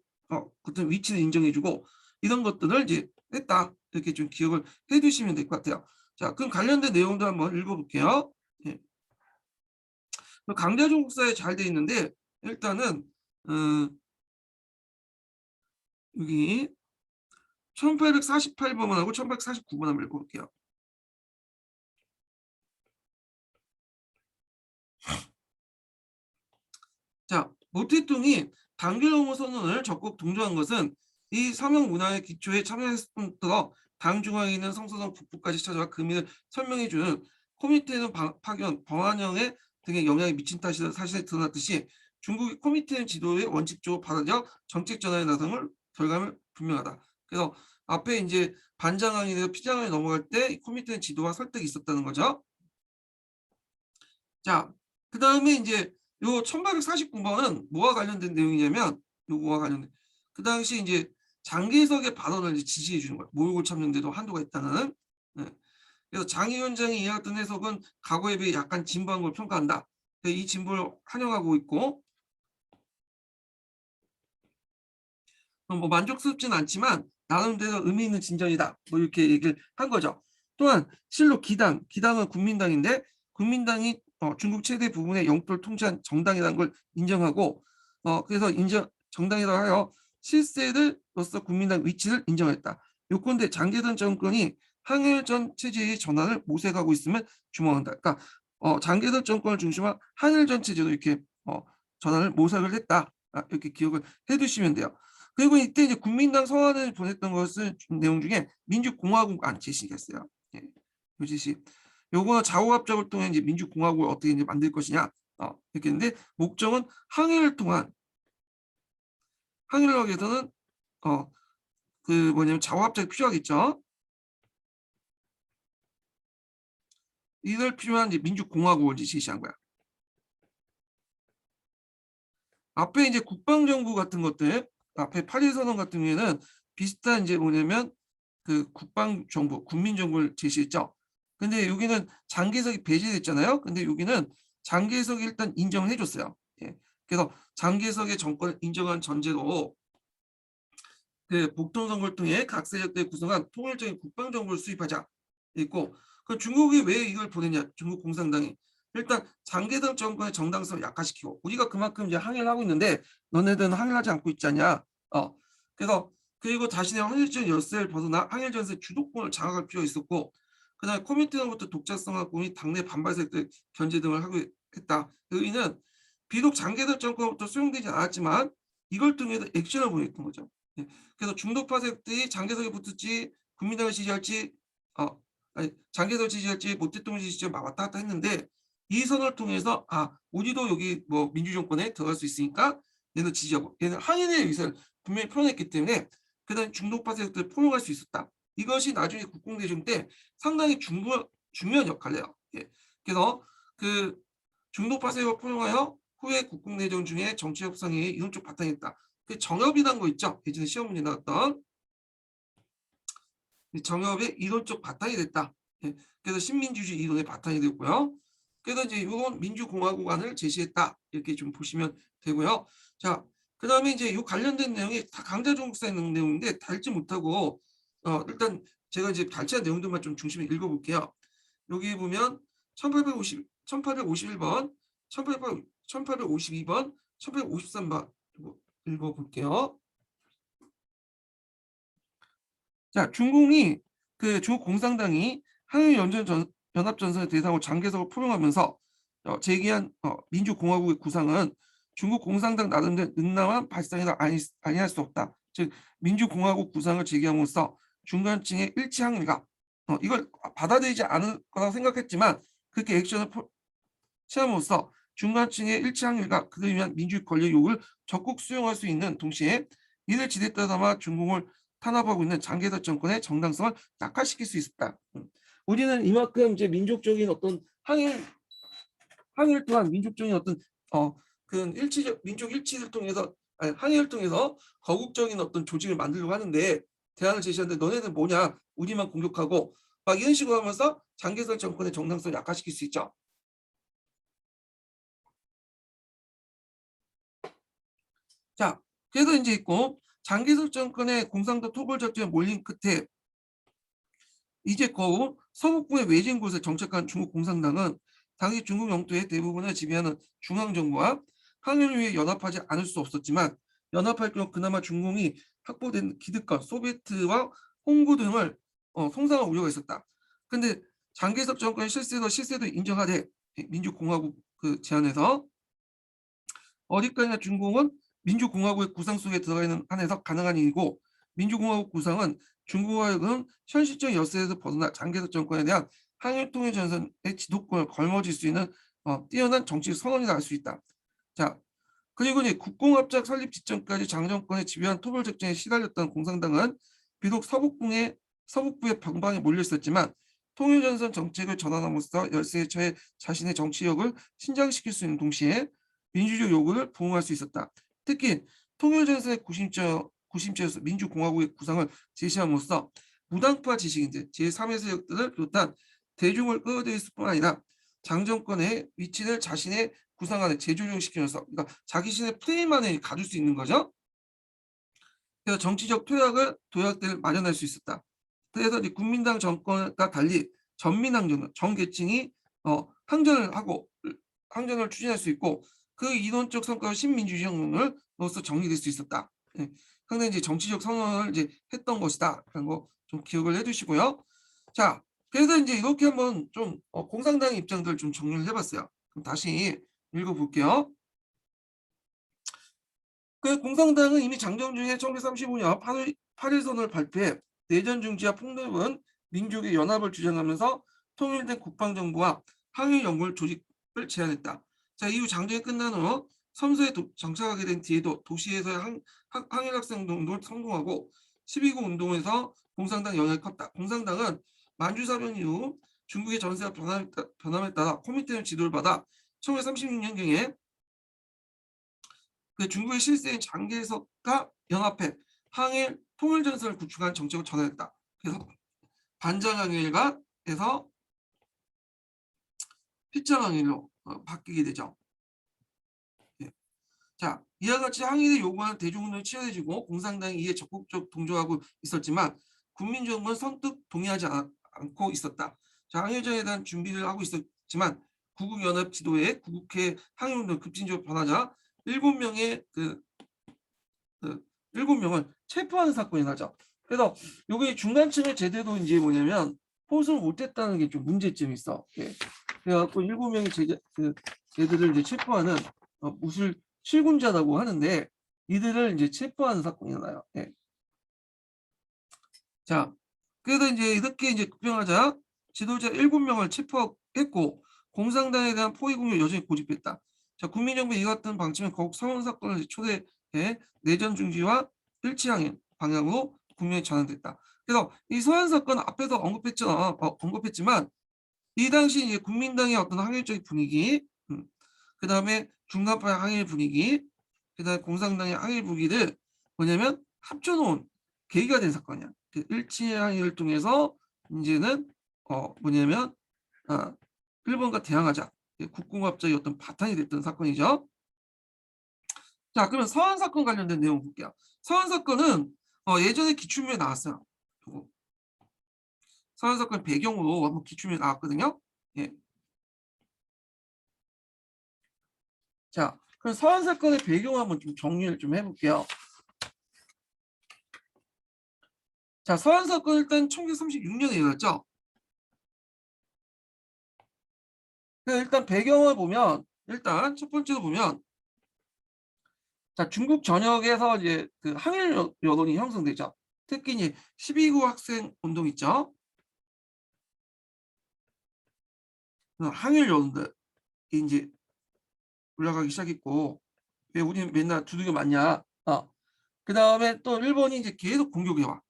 어떤 위치를 인정해주고, 이런 것들을 이제 했다. 이렇게 좀 기억을 해두시면 될 것 같아요. 자, 그럼 관련된 내용도 한번 읽어볼게요. 예. 강자조국사에 잘 돼 있는데, 일단은 여기 1848번하고 1849번 한번 읽어볼게요. 자, 모택동이 당규영어 선언을 적극 동조한 것은 이 서명 문화의 기초에 참여했음부터 당 중앙에 있는 성서성 북부까지 찾아와 금인을 설명해주는 코미테는 파견, 범안영의 등의 영향이 미친 탓이라 사실에 드러났듯이 중국의 코미테는 지도에 원칙적으로 받아들여 정책 전환에 나서는 결과물 분명하다. 그래서 앞에 이제 반장항이나 피장항이 넘어갈 때 코미테는 지도와 설득이 있었다는 거죠. 자, 그 다음에 이제 요 1849번은 뭐와 관련된 내용이냐면, 요거와 관련된 그 당시 이제 장개석의 발언을 이제 지지해 주는 거예요. 모욕을 참는데도 한도가 있다는. 네. 그래서 장 위원장이 이해했던 해석은 과거에 비해 약간 진보한 걸 평가한다. 이 진보를 환영하고 있고, 뭐 만족스럽지는 않지만 나름대로 의미 있는 진전이다. 뭐 이렇게 얘기를 한 거죠. 또한 실로 기당은 국민당인데, 국민당이 중국 최대 부분의 영토를 통치한 정당이라는 걸 인정하고, 그래서 정당이라고 하여 실세로서 국민당 위치를 인정했다. 요건데 장개선 정권이 한일전 체제의 전환을 모색하고 있음을 주목한다. 그러니까 장개선 정권을 중심으로 한일전 체제로 이렇게 전환을 모색을 했다. 이렇게 기억을 해두시면 돼요. 그리고 이때 이제 국민당 서한을 보냈던 것을 내용 중에 민주공화국안 제시가 있어요. 예, 요 제시. 요거는 좌우합작을 통해 이제 민주공화국을 어떻게 이제 만들 것이냐 이렇게 했는데 목적은 항일을 통한 항일을 하기 위해서는 그 뭐냐면 좌우합작이 필요하겠죠. 이걸 필요한 이제 민주공화국을 이제 제시한 거야. 앞에 이제 국방정부 같은 것들, 앞에 8.1선언 같은 경우에는 비슷한 이제 뭐냐면 그 국방정부, 국민정부를 제시했죠. 근데 여기는 장개석이 배제됐잖아요. 근데 여기는 장개석이 일단 인정을 해줬어요. 예. 그래서 장개석의 정권을 인정한 전제로 그 복통선거를 통해 각 세력들이 구성한 통일적인 국방정부를 수립하자 있고, 그 중국이 왜 이걸 보냈냐? 중국 공산당이 일단 장개석 정권의 정당성을 약화시키고, 우리가 그만큼 이제 항의를 하고 있는데 너네들은 항의를 하지 않고 있잖냐. 그래서 그리고 자신의 항일적 열쇠를 벗어나 항일 전세 주도권을 장악할 필요가 있었고, 그다음에 코민트로부터 독자성화군이 당내 반발 세력들 견제 등을 하고 했다. 의의는 비록 장개석 정권부터 수용되지 않았지만 이걸 통해서 액션을 보냈던 거죠. 예. 그래서 중도파 세력들이 장개석에 붙을지 국민당을 지지할지 아니 장개석을 지지할지 모 대통령을 지지할지 막 왔다 갔다 했는데, 이 선을 통해서 우리도 여기 뭐 민주정권에 들어갈 수 있으니까 얘는 지지하고, 얘는 항일의 의사를 분명히 표현했기 때문에 그다음 중도파 세력들을 포용할 수 있었다. 이것이 나중에 국共대전 때 상당히 중요한 역할을 해요. 예. 그래서 그 중도파 세력을 포용하여 후에 국共내전 중에 정치 협상에 이론적 바탕이 있다. 그 정협이라는 거 있죠. 예전에 시험 문제 나왔던 정협의 이론적 바탕이 됐다. 예. 그래서 신민주주의 이론의 바탕이 되고요. 그래서 이제 이건 민주공화국안을 제시했다. 이렇게 좀 보시면 되고요. 자, 그 다음에 이제 이 관련된 내용이 다 강자종국사에 있는 내용인데 달지 못하고 일단 제가 이제 달치한 내용들만 좀 중심에 읽어볼게요. 여기 보면 1851번, 1852번, 1853번 읽어볼게요. 자, 중국 공산당이 한일연합전선의 대상으로 장개석을 포용하면서 제기한 민주공화국의 구상은 중국 공산당 나름대로 능랑한 발상이라 아니할 수 없다. 즉 민주공화국 구상을 제기함으로써 중간층의 일치항일과 이걸 받아들이지 않을 거라고 생각했지만 그렇게 액션을 취함으로써 중간층의 일치항일과 그를 위한 민주주의 권리 요구를 적극 수용할 수 있는 동시에 이를 지렛대 삼아 중국을 탄압하고 있는 장개석 정권의 정당성을 약화시킬 수 있었다. 우리는 이만큼 이제 민족적인 어떤 항일 또한 민족적인 어떤 그 민족 일치를 통해서 항일을 통해서 거국적인 어떤 조직을 만들려고 하는데 대안을 제시하는데 너네는 뭐냐? 우리만 공격하고 막 이런 식으로 하면서 장개석 정권의 정당성을 약화시킬 수 있죠. 자, 그래서 이제 있고 장개석 정권의 공산당 토벌 작전에 몰린 끝에 이제 거우 서북부의 외진 곳에 정착한 중국 공산당은 당시 중국 영토의 대부분을 지배하는 중앙정부와 항일을 위해 연합하지 않을 수 없었지만 연합할 경우 그나마 중공이 확보된 기득권 소비에트와 홍구 등을 송상할 우려가 있었다. 근데 장개석 정권의 실세도 인정하되 민주공화국 그 제안에서 어디까지나 중공은 민주공화국의 구상 속에 들어가 있는 한에서 가능한 일이고, 민주공화국 구상은 중국하여금 현실적 열세에서 벗어나 장개석 정권에 대한 항일통일 전선의 지도권을 걸머질 수 있는 뛰어난 정치적 선언이라 할 수 있다. 자, 그리고 이제 국공합작 설립 직전까지 장정권의 집요한 토벌 작전에 시달렸던 공산당은 비록 서북부의 병방에 몰려 있었지만 통일전선 정책을 전환함으로써 열세에 처해 자신의 정치력을 신장시킬 수 있는 동시에 민주주의 요구를 부응할 수 있었다. 특히 통일전선의 구심점에서 민주공화국의 구상을 제시함으로써 무당파 지식인들, 제3의 세력들을 비롯한 대중을 끌어들일 뿐 아니라 장정권의 위치를 자신의 구상 안에 재조정시키면서, 그러니까 자기신의 프레임 안에 가둘 수 있는 거죠. 그래서 정치적 도약들을 마련할 수 있었다. 그래서 이제 국민당 정권과 달리 전민항전, 전 계층이 항전을 추진할 수 있고 그 이론적 성과가 신민주주의 혁명으로서 정리될 수 있었다. 예. 상당히 이제 정치적 선언을 이제 했던 것이다. 라는 거 좀 기억을 해 두시고요. 자, 그래서 이제 이렇게 한번 좀 공산당의 입장들을 좀 정리를 해 봤어요. 그럼 다시 읽어 볼게요. 그 공산당은 이미 장정중에 1935년 8일 선언을 발표해 내전 중지와 폭력은 민족의 연합을 주장하면서 통일된 국방정부와 항일연구원 조직을 제안했다. 자, 이후 장정이 끝난 후 섬서에 정착하게 된 뒤에도 도시에서의 항일학생 운동을 성공하고 12구 운동에서 공산당 영향이 컸다. 공산당은 만주사변 이후 중국의 전세가 변함에 따라 코미테의 지도를 받아 1936년경에 그 중국의 실세인 장개석과 연합해 항일 통일전선을 구축한 정책을 전환했다. 그래서 반장항일과 해서 피장항일로 바뀌게 되죠. 예. 자, 이와 같이 항일이 요구하는 대중운동이 치열해지고 공산당이 이에 적극적 동조하고 있었지만 국민정부는 선뜻 동의하지 않고 있었다. 자, 항일전에 대한 준비를 하고 있었지만 구국연합 지도에 구국회 항일운동 급진적으로 변하자 7명의 그 7명을 체포하는 사건이 나죠. 그래서 요게 중간층의 제대로 이제 뭐냐면 호소를 못했다는 게 좀 문제점이 있어. 예. 그래갖고 7명의 쟤들을 이제 체포하는 무술 실군자라고 하는데 이들을 이제 체포하는 사건이 나요. 예. 자, 그래서 이제 이렇게 이제 급병하자 지도자 7명을 체포했고 공산당에 대한 포위 공격을 여전히 고집했다. 자, 국민정부 이 같은 방침은 거국 서원 사건을 초대해 내전 중지와 일치항일 방향으로 국면에 전환됐다. 그래서 이 서원 사건 앞에서 언급했지만 이 당시 이제 국민당의 어떤 항일적인 분위기, 그 다음에 중간파의 항일 분위기, 그 다음에 공산당의 항일 분위기를 뭐냐면 합쳐놓은 계기가 된 사건이야. 그 일치항일을 통해서 이제는 뭐냐면 일본과 대항하자. 국공합작의 어떤 바탕이 됐던 사건이죠. 자, 그러면 서한 사건 관련된 내용 볼게요. 서한 사건은 예전에 기출문에 나왔어요. 서한 사건 배경으로 한번 기출문에 나왔거든요. 예. 자, 그럼 서한 사건의 배경을 한번 좀 정리를 좀 해볼게요. 자, 서한 사건 일단 1936년에 일어났죠. 일단 배경을 보면 일단 첫 번째로 보면 자, 중국 전역에서 이제 그 항일 여론이 형성되죠. 특히 이제 12구 학생 운동 있죠. 항일 여론들이 이제 올라가기 시작했고 왜 우리 맨날 두들겨 맞냐. 그 다음에 또 일본이 이제 계속 공격해와.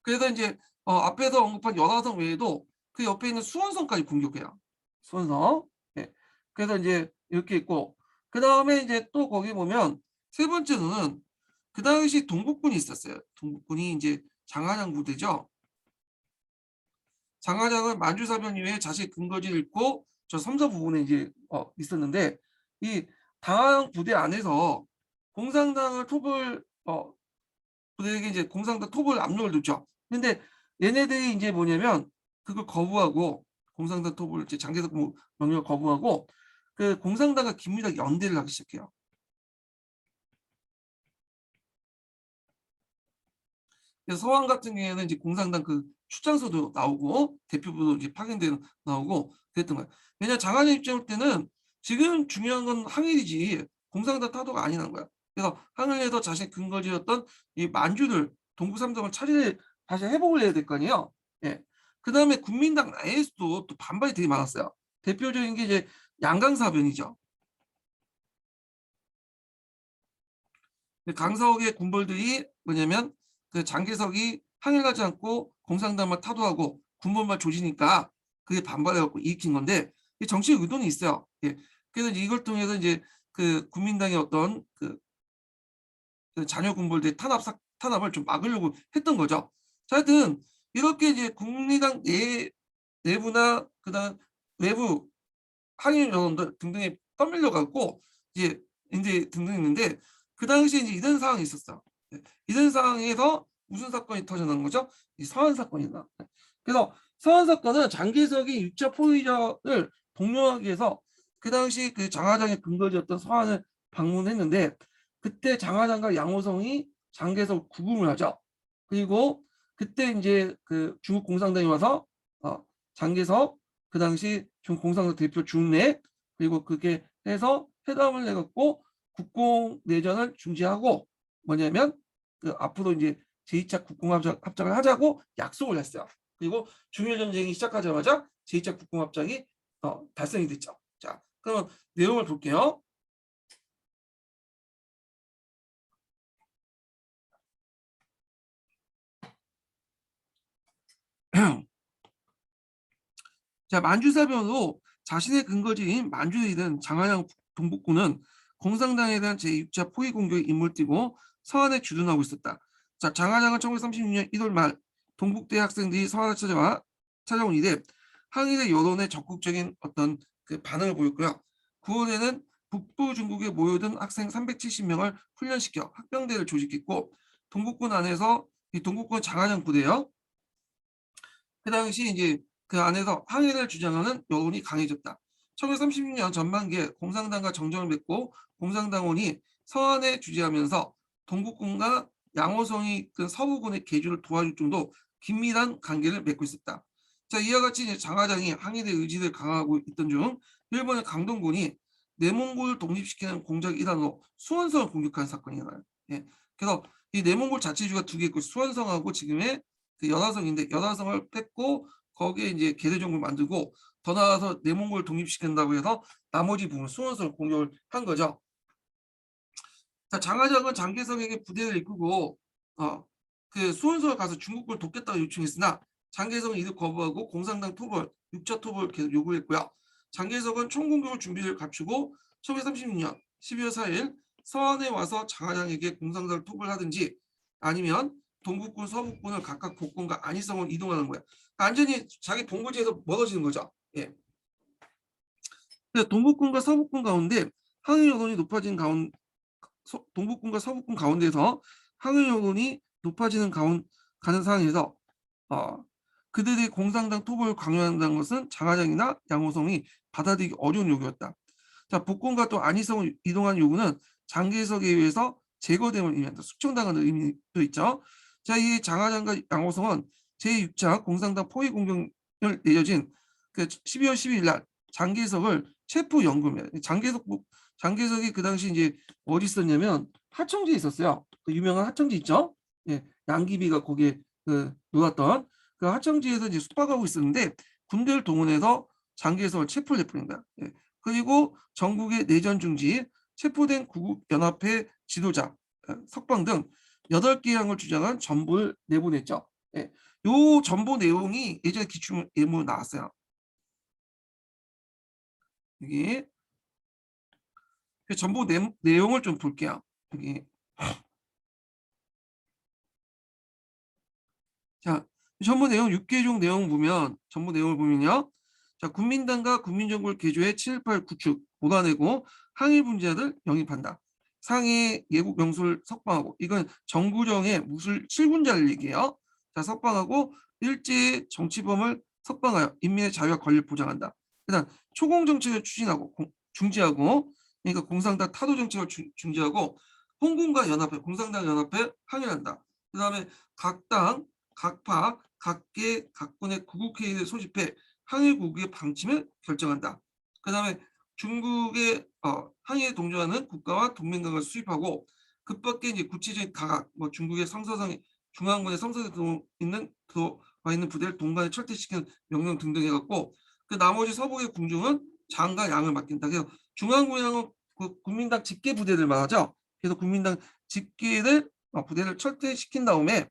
그래서 이제 앞에서 언급한 연화성 외에도 그 옆에 있는 수원성까지 공격해요. 수원성. 예. 그래서 이제 이렇게 있고 그 다음에 이제 또 거기 보면 세 번째는 그 당시 동북군이 있었어요. 동북군이 이제 장하장 부대죠. 장하장은 만주사변 이후에 자식 근거지를 잃고 저 섬서 부분에 이제 있었는데 이 당하장 부대 안에서 공산당을 부대에게 이제 공산당 톱을 압력을 넣죠. 근데 얘네들이 이제 뭐냐면 그걸 거부하고 공산당 톱을 이제 장개석 명령을 거부하고 그 공산당과 긴밀하게 연대를 하기 시작해요. 그래서 서한 같은 경우에는 이제 공산당 그 출장소도 나오고 대표부도 이제 파견되는 나오고 그랬던 거예요. 왜냐 장한의 입장 때는 지금 중요한 건 항일이지 공산당 타도가 아니란 거야. 그래서 항일에서 자신의 근거지였던 이 만주를 동부 삼성을 다시 회복을 해야 될 거 아니에요. 예. 그 다음에 국민당 내에서도 또 반발이 되게 많았어요. 대표적인 게 이제 양강사변이죠. 강석의 군벌들이 뭐냐면 그 장개석이 항일하지 않고 공산당만 타도하고 군벌만 조지니까 그게 반발해갖고 일으킨 건데 정치 의도는 있어요. 예. 그래서 이걸 통해서 이제 그 국민당의 어떤 그 자녀 군벌들의 탄압을 좀 막으려고 했던 거죠. 자, 하여튼 이렇게 이제 국민당 내부나 그다음 외부 항일 여론들 등등에 떠밀려 갖고 이제 등등 있는데 그 당시에 이제 이런 상황이 있었어. 이런 상황에서 무슨 사건이 터져나온 거죠? 이 서한 사건이다. 그래서 서한 사건은 장개석이 6차 포위전을 독려하기 위해서 그 당시 그 장하장의 근거지였던 서안을 방문했는데 그때 장하장과 양호성이 장개석 구금을 하죠. 그리고 그때 이제 그 중국 공산당이 와서 장개석 그 당시 중국 공산당 대표 중래 그리고 그게 해서 회담을 해갖고 국공 내전을 중지하고 뭐냐면 그 앞으로 이제 제2차 국공합작을 하자고 약속을 했어요. 그리고 중일 전쟁이 시작하자마자 제2차 국공합작이 달성이 됐죠. 자, 그러면 내용을 볼게요. 자, 만주사변으로 자신의 근거지인 만주에 있는 장하영 동북군은 공산당에 대한 제6차 포위 공격에 임무를 띠고 서안에 주둔하고 있었다. 자, 장하장은 1936년 1월 말 동북대 학생들이 서안을 찾아온 이래 항일의 여론에 적극적인 어떤 그 반응을 보였고요. 9월에는 북부 중국에 모여든 학생 370명을 훈련시켜 학병대를 조직했고 동북군 안에서 이 동북군 장하장 부대요. 그 당시 이제 그 안에서 항일을 주장하는 여론이 강해졌다. 1936년 전반기에 공산당과 정전을 맺고 공산당원이 서안에 주재하면서 동북군과 양호성이 이끈 서부군의 개주를 도와줄 정도 긴밀한 관계를 맺고 있었다. 자, 이와 같이 이제 장하장이 항일의 의지를 강화하고 있던 중 일본의 강동군이 내몽골을 독립시키는 공작 일환으로 수원성을 공격한 사건이 나요. 예. 그래서 이 내몽골 자치주가 두 개 있고 수원성하고 지금의 그 연화성인데 연화성을 뺐고 거기에 이제 계대정부를 만들고 더 나아가서 내몽골을 독립시킨다고 해서 나머지 부분 수원성을 공격을 한 거죠. 자, 장하장은 장개석에게 부대를 이끌고 그 수원성을 가서 중국군을 돕겠다고 요청했으나 장개석은 이를 거부하고 공산당 토벌, 6차 토벌을 계속 요구했고요. 장개석은 총공격을 준비를 갖추고 1936년 12월 4일 서안에 와서 장하장에게 공산당을 토벌하든지 아니면 동북군, 서북군을 각각 복군과 안희성으로 이동하는 거야. 완전히 자기 본거지에서 멀어지는 거죠. 예. 동북군과 서북군 가운데 항일 여론이 높아진 동북군과 서북군 가운데서 항일 여론이 높아지는 가는 상황에서 그들이 공산당 토벌을 강요한다는 것은 장하장이나 양호성이 받아들이기 어려운 요구였다. 자, 복군과 또 안희성을 이동한 요구는 장개석에 의해서 제거됨을 의미한다. 숙청당하는 의미도 있죠. 자, 이 장하장과 양호성은 제6차 공산당 포위 공격을 내려진 그 12월 12일 날 장개석을 체포 연금이에요. 장개석이 그 당시 이제 어디 있었냐면 하청지에 있었어요. 그 유명한 하청지 있죠. 예, 양귀비가 거기에 그 놀았던 그 하청지에서 이제 숙박하고 있었는데 군대를 동원해서 장개석을 체포를 해버린다. 예. 그리고 전국의 내전 중지, 체포된 구국연합회 지도자, 석방 등 8개 항을 주장한 전보를 내보냈죠. 예. 요 전보 내용이 예전에 기출 예문으로 나왔어요. 여기 그 전보 내용을 좀 볼게요. 여기 자, 전보 내용 6개종 내용 보면 전보 내용을 보면요. 자, 국민당과 국민정부를 개조해 7.18 구축 몰아내고 항일 분자들 영입한다. 상해 예국 명수를 석방하고 이건 정구정의 무술 7군자를 얘기해요. 자, 석방하고 일제의 정치범을 석방하여 인민의 자유와 권리를 보장한다. 그다음 초공 정책을 추진하고 중지하고 그러니까 공산당 타도 정책을 중지하고 홍군과 연합회, 공산당 연합회 항일한다. 그다음에 각 당, 각파, 각계, 각군의 구국회의를 소집해 항일 구국의 방침을 결정한다. 그다음에 중국의 항일에 동조하는 국가와 동맹국을 수립하고 그밖에 이제 구체적인 가각, 뭐 중국의 성서성 중앙군의 성서에 들어와 있는 부대를 동반에 철퇴시키는 명령 등등 해갖고 그 나머지 서북의 궁중은 장과 양을 맡긴다. 그래서 중앙군은 그 국민당 직계 부대를 말하죠. 그래서 국민당 직계를 부대를 철퇴시킨 다음에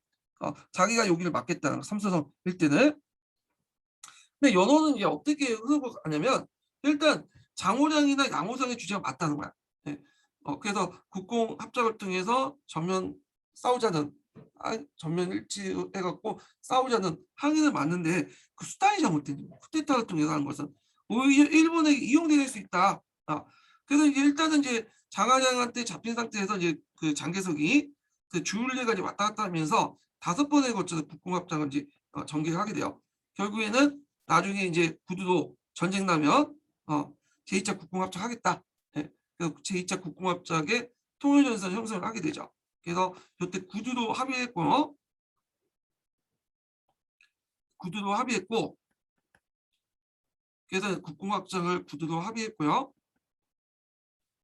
자기가 여기를 맡겠다는 삼서성 일대를. 근데 연호는 이제 어떻게 흘러가냐면 일단 장호장이나 양호장의 주제가 맞다는 거야. 네. 그래서 국공 합작을 통해서 전면 싸우자는 전면 일치해갖고 싸우자는 항의는 맞는데 그 수단이 잘못된 거야. 쿠데타를 통해서 하는 것은 오히려 일본에게 이용될 수 있다. 그래서 이제 일단은 이제 장하장한테 잡힌 상태에서 이제 그 장개석이 그 주율리가 왔다 갔다 하면서 5번에 걸쳐서 국공합작을 이제 전개하게 돼요. 결국에는 나중에 이제 구두도 전쟁 나면 제2차 국공합작 하겠다. 예. 그 제2차 국공합작의 통일전선 형성을 하게 되죠. 그래서 이때 구두로 합의했고 그래서 국공합작을 구두로 합의했고요.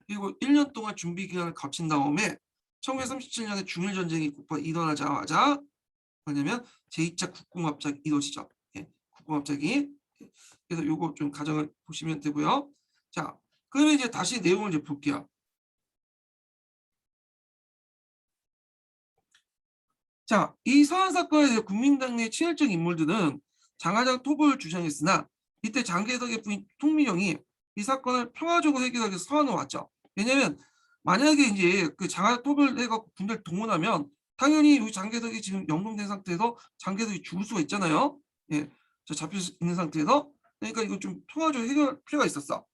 그리고 1년 동안 준비 기간을 거친 다음에 1937년에 중일전쟁이 일어나자마자 뭐냐면 제2차 국공합작이 이루어지죠. 예, 국공합작이. 그래서 요거 좀 가정을 보시면 되고요. 자, 그러면 이제 다시 내용을 이제 볼게요. 자, 이 서한 사건에 대해 국민당 내 친일적 인물들은 장하장 토벌을 주장했으나 이때 장개석의 부인 통미령이 이 사건을 평화적으로 해결하기 위해서 서한을 왔죠. 왜냐면 만약에 이제 그 장하장 토벌을 해갖고 군대를 동원하면 당연히 우리 장개석이 지금 영동된 상태에서 장개석이 죽을 수가 있잖아요. 예, 잡혀 있는 상태에서. 그러니까 이거 좀 평화적으로 해결할 필요가 있었어.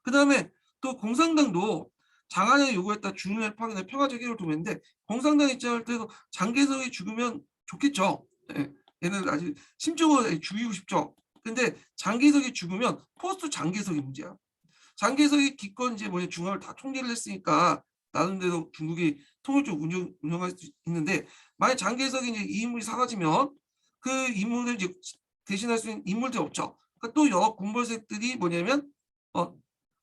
그 다음에 또 공산당도 장하장이 요구했다 중일의 파견의 평화적 해결을 도모했는데 공산당 입장에서 장개석이 죽으면 좋겠죠. 예, 얘는 아직 심적으로 죽이고 싶죠. 근데 장개석이 죽으면 포스트 장개석이 문제야. 장개석이 기껏 이제 뭐냐 중앙을 다 통제를 했으니까 나름대로 중국이 통일적 운영할 수 있는데 만약 장개석이 이제 이 인물이 사라지면 그 인물을 이제 대신할 수 있는 인물들이 없죠. 그러니까 또 여러 군벌색들이 뭐냐면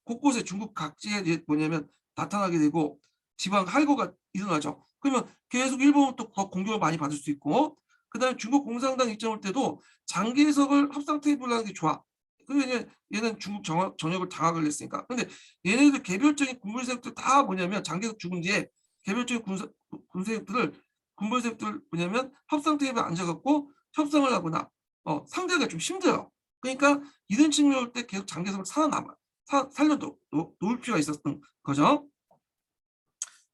곳곳에 중국 각지에 이제 뭐냐면 나타나게 되고 지방 할거가 일어나죠. 그러면 계속 일본은 또 공격을 많이 받을 수 있고 그다음에 중국 공산당 입장을 때도 장개석을 협상 테이블로 하는 게 좋아. 그러면 얘는 중국 전역을 장악을 했으니까. 근데 얘네들 개별적인 군벌세력들 다 뭐냐면 장개석 죽은 뒤에 개별적인 군세력들을 군벌세력들 뭐냐면 협상 테이블에 앉아갖고 협상을 하거나 상대가 좀 힘들어요. 그러니까 이런 측면을 볼 때 계속 장개석을 살려 놓을 필요가 있었던 거죠.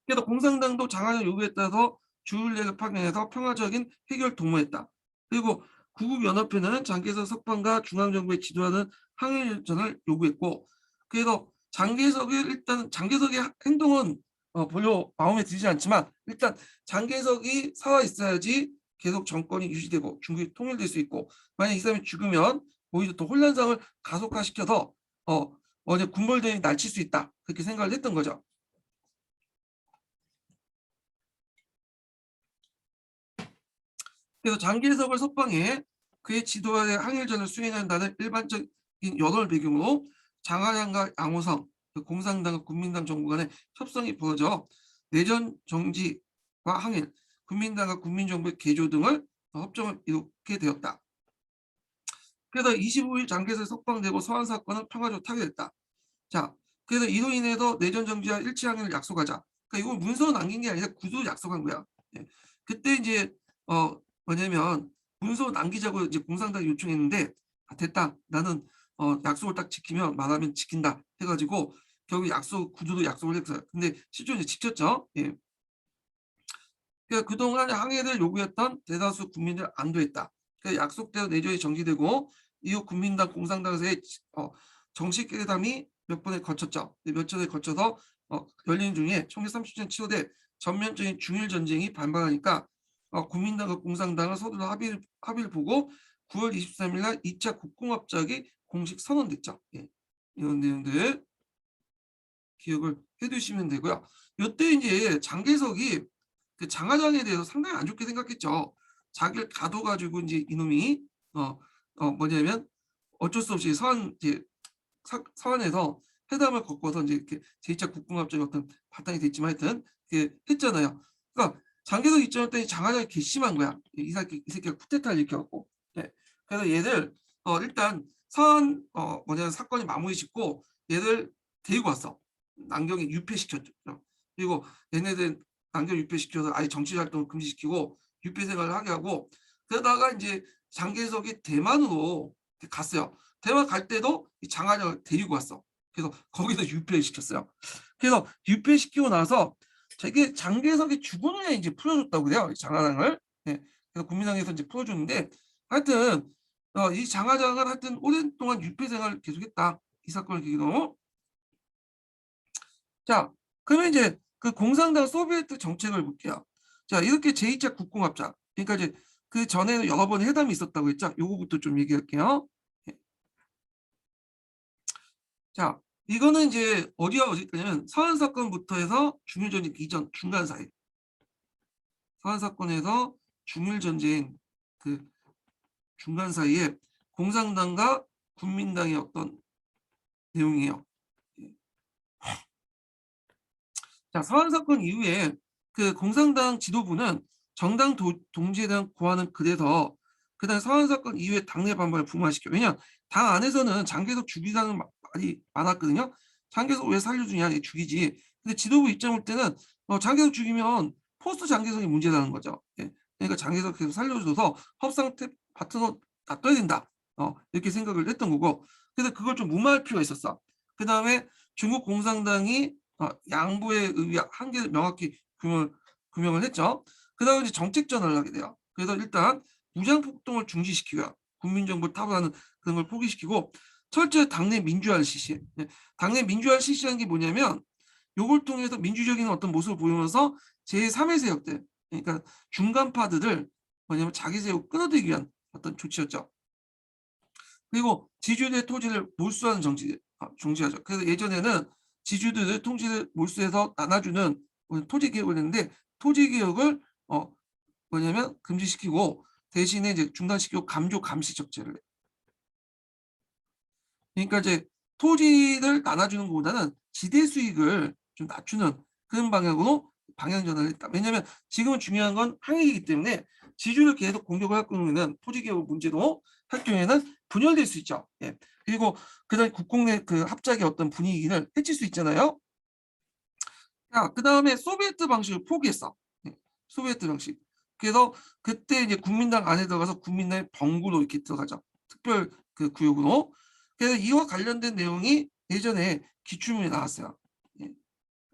그래서 공산당도 장하장 요구에 따라서 주일례를 파견해서 평화적인 해결 동모했다. 그리고 구국연합회는 장개석 석방과 중앙정부에 지도하는 항일전을 요구했고 그래서 일단 장개석의 행동은 별로 마음에 들지 않지만 일단 장개석이 살아있어야지 계속 정권이 유지되고 중국이 통일될 수 있고 만약 이 사람이 죽으면 오히려 더 혼란상을 가속화시켜서 어제 군벌대행이 날칠 수 있다 그렇게 생각을 했던 거죠. 그래서 장개석을 석방해 그의 지도하에 항일전을 수행한다는 일반적인 여론을 배경으로 장하장과 양호성, 공산당과 국민당 정부 간의 협상이 벌어져 내전 정지와 항일, 국민당과 국민정부의 개조 등을 협정을 이루게 되었다. 그래서 25일 장개석이 석방되고 서한 사건은 평화적으로 타결됐다. 자, 그래서 이로 인해서 내전 정지와 일치 항일을 약속하자. 그러니까 이걸 문서로 남긴 게 아니라 구두로 약속한 거야. 예. 그때 이제 뭐냐면 문서 남기자고 이제 공산당이 요청했는데 됐다. 나는 약속을 딱 지키면 말하면 지킨다 해가지고 결국 구두로 약속을 했어요. 근데 실제로 이제 지켰죠. 예. 그러니까 그동안 항해를 요구했던 대다수 국민들 안도했다. 그러니까 약속대로 내전이 정지되고 이후 국민당 공산당에서의 정식 회담이 몇 번에 거쳤죠. 몇 차례 거쳐서 열리는 중에 1930년 7월에 전면적인 중일 전쟁이 반발하니까 국민당과 공산당은 서둘러 합의를 보고 9월 23일 날 2차 국공합작이 공식 선언됐죠. 예. 이런 내용들 기억을 해두시면 되고요. 이때 이제 장개석이 그 장하장에 대해서 상당히 안 좋게 생각했죠. 자기를 가둬가지고 이제 이놈이 뭐냐면 어쩔 수 없이 서한에서 회담을 거쳐서 이제 이렇게 제2차 국공합작이 어떤 바탕이 됐지만 하여튼 했잖아요. 그러니까 장개석 입장을 때니 장하장이 괘씸한 거야. 이 새끼가 쿠데타를 일으켜갖고. 네. 그래서 얘들 일단 서한 사건이 마무리 짓고 얘들 데리고 왔어. 남경에 유폐시켰죠. 그리고 얘네들 남경 유폐시켜서 아예 정치 활동을 금지시키고 유폐 생활을 하게 하고 그러다가 이제 장개석이 대만으로 갔어요. 대만 갈 때도 이 장하장을 데리고 왔어. 그래서 거기서 유폐시켰어요. 그래서 유폐시키고 나서 되게 장개석이 죽은 후에 이제 풀어줬다고 그래요. 장하장을. 네. 그래서 국민당에서 이제 풀어줬는데 하여튼 이 장하장은 하여튼 오랜 동안 유폐 생활을 계속했다. 이 사건을 계기로. 자, 그러면 이제 그 공산당 소비에트 정책을 볼게요. 자, 이렇게 제2차 국공합작. 그러니까 이제 그 전에는 여러 번 회담이 있었다고 했죠. 요거부터 좀 얘기할게요. 자, 이거는 이제 어디와 어디까지는 서한 사건부터 해서 중일 전쟁 이전 중간 사이. 서한 사건에서 중일 전쟁 그 중간 사이에 공산당과 국민당의 어떤 내용이에요. 자, 서한 사건 이후에 그 공산당 지도부는 정당 동지에 대한 고하는 그래서 그다음 서한 사건 이후에 당내 반발을 붕괴시켜. 왜냐 당 안에서는 장개석 죽이자는 말이 많았거든요. 장개석 왜 살려주냐, 죽이지. 근데 지도부 입장 볼 때는 장개석 죽이면 포스트 장개석이 문제라는 거죠. 예. 그러니까 장개석 계속 살려줘서 협상 파트너 놔둬야 된다. 이렇게 생각을 했던 거고. 그래서 그걸 좀 무마할 필요가 있었어. 그 다음에 중국 공산당이 양보의 의미 한계를 명확히 규명을 했죠. 그다음에 이제 정책 전환을 하게 돼요. 그래서 일단 무장 폭동을 중지시키고요. 국민정부 타도하는 그런 걸 포기시키고 철저히 당내 민주화를 실시해. 당내 민주화를 실시한 게 뭐냐면 요걸 통해서 민주적인 어떤 모습을 보이면서 제3의 세력들, 그러니까 중간파들을 뭐냐면 자기 세력 끌어들이기 위한 어떤 조치였죠. 그리고 지주들의 토지를 몰수하는 정치하죠. 그래서 예전에는 지주들의 통지를 몰수해서 나눠주는 토지 개혁을 했는데 토지 개혁을 뭐냐면 금지시키고 대신에 이제 중단시키고 감조 감시 적제를 해. 그러니까 이제 토지를 나눠주는 것보다는 지대 수익을 좀 낮추는 그런 방향으로 방향 전환을 했다. 왜냐하면 지금은 중요한 건 항해이기 때문에 지주를 계속 공격을 할 경우에는 토지 개혁 문제로 할 경우에는 분열될 수 있죠. 예. 그리고 그다음 국공 내 그 합작의 어떤 분위기를 해칠 수 있잖아요. 자, 그다음에 소비에트 방식을 포기했어. 예. 소비에트 방식. 그래서 그때 이제 국민당 안에 들어가서 국민당의 병구로 이렇게 들어가죠. 특별 그 구역으로. 그래서 이와 관련된 내용이 예전에 기출문에 나왔어요. 예.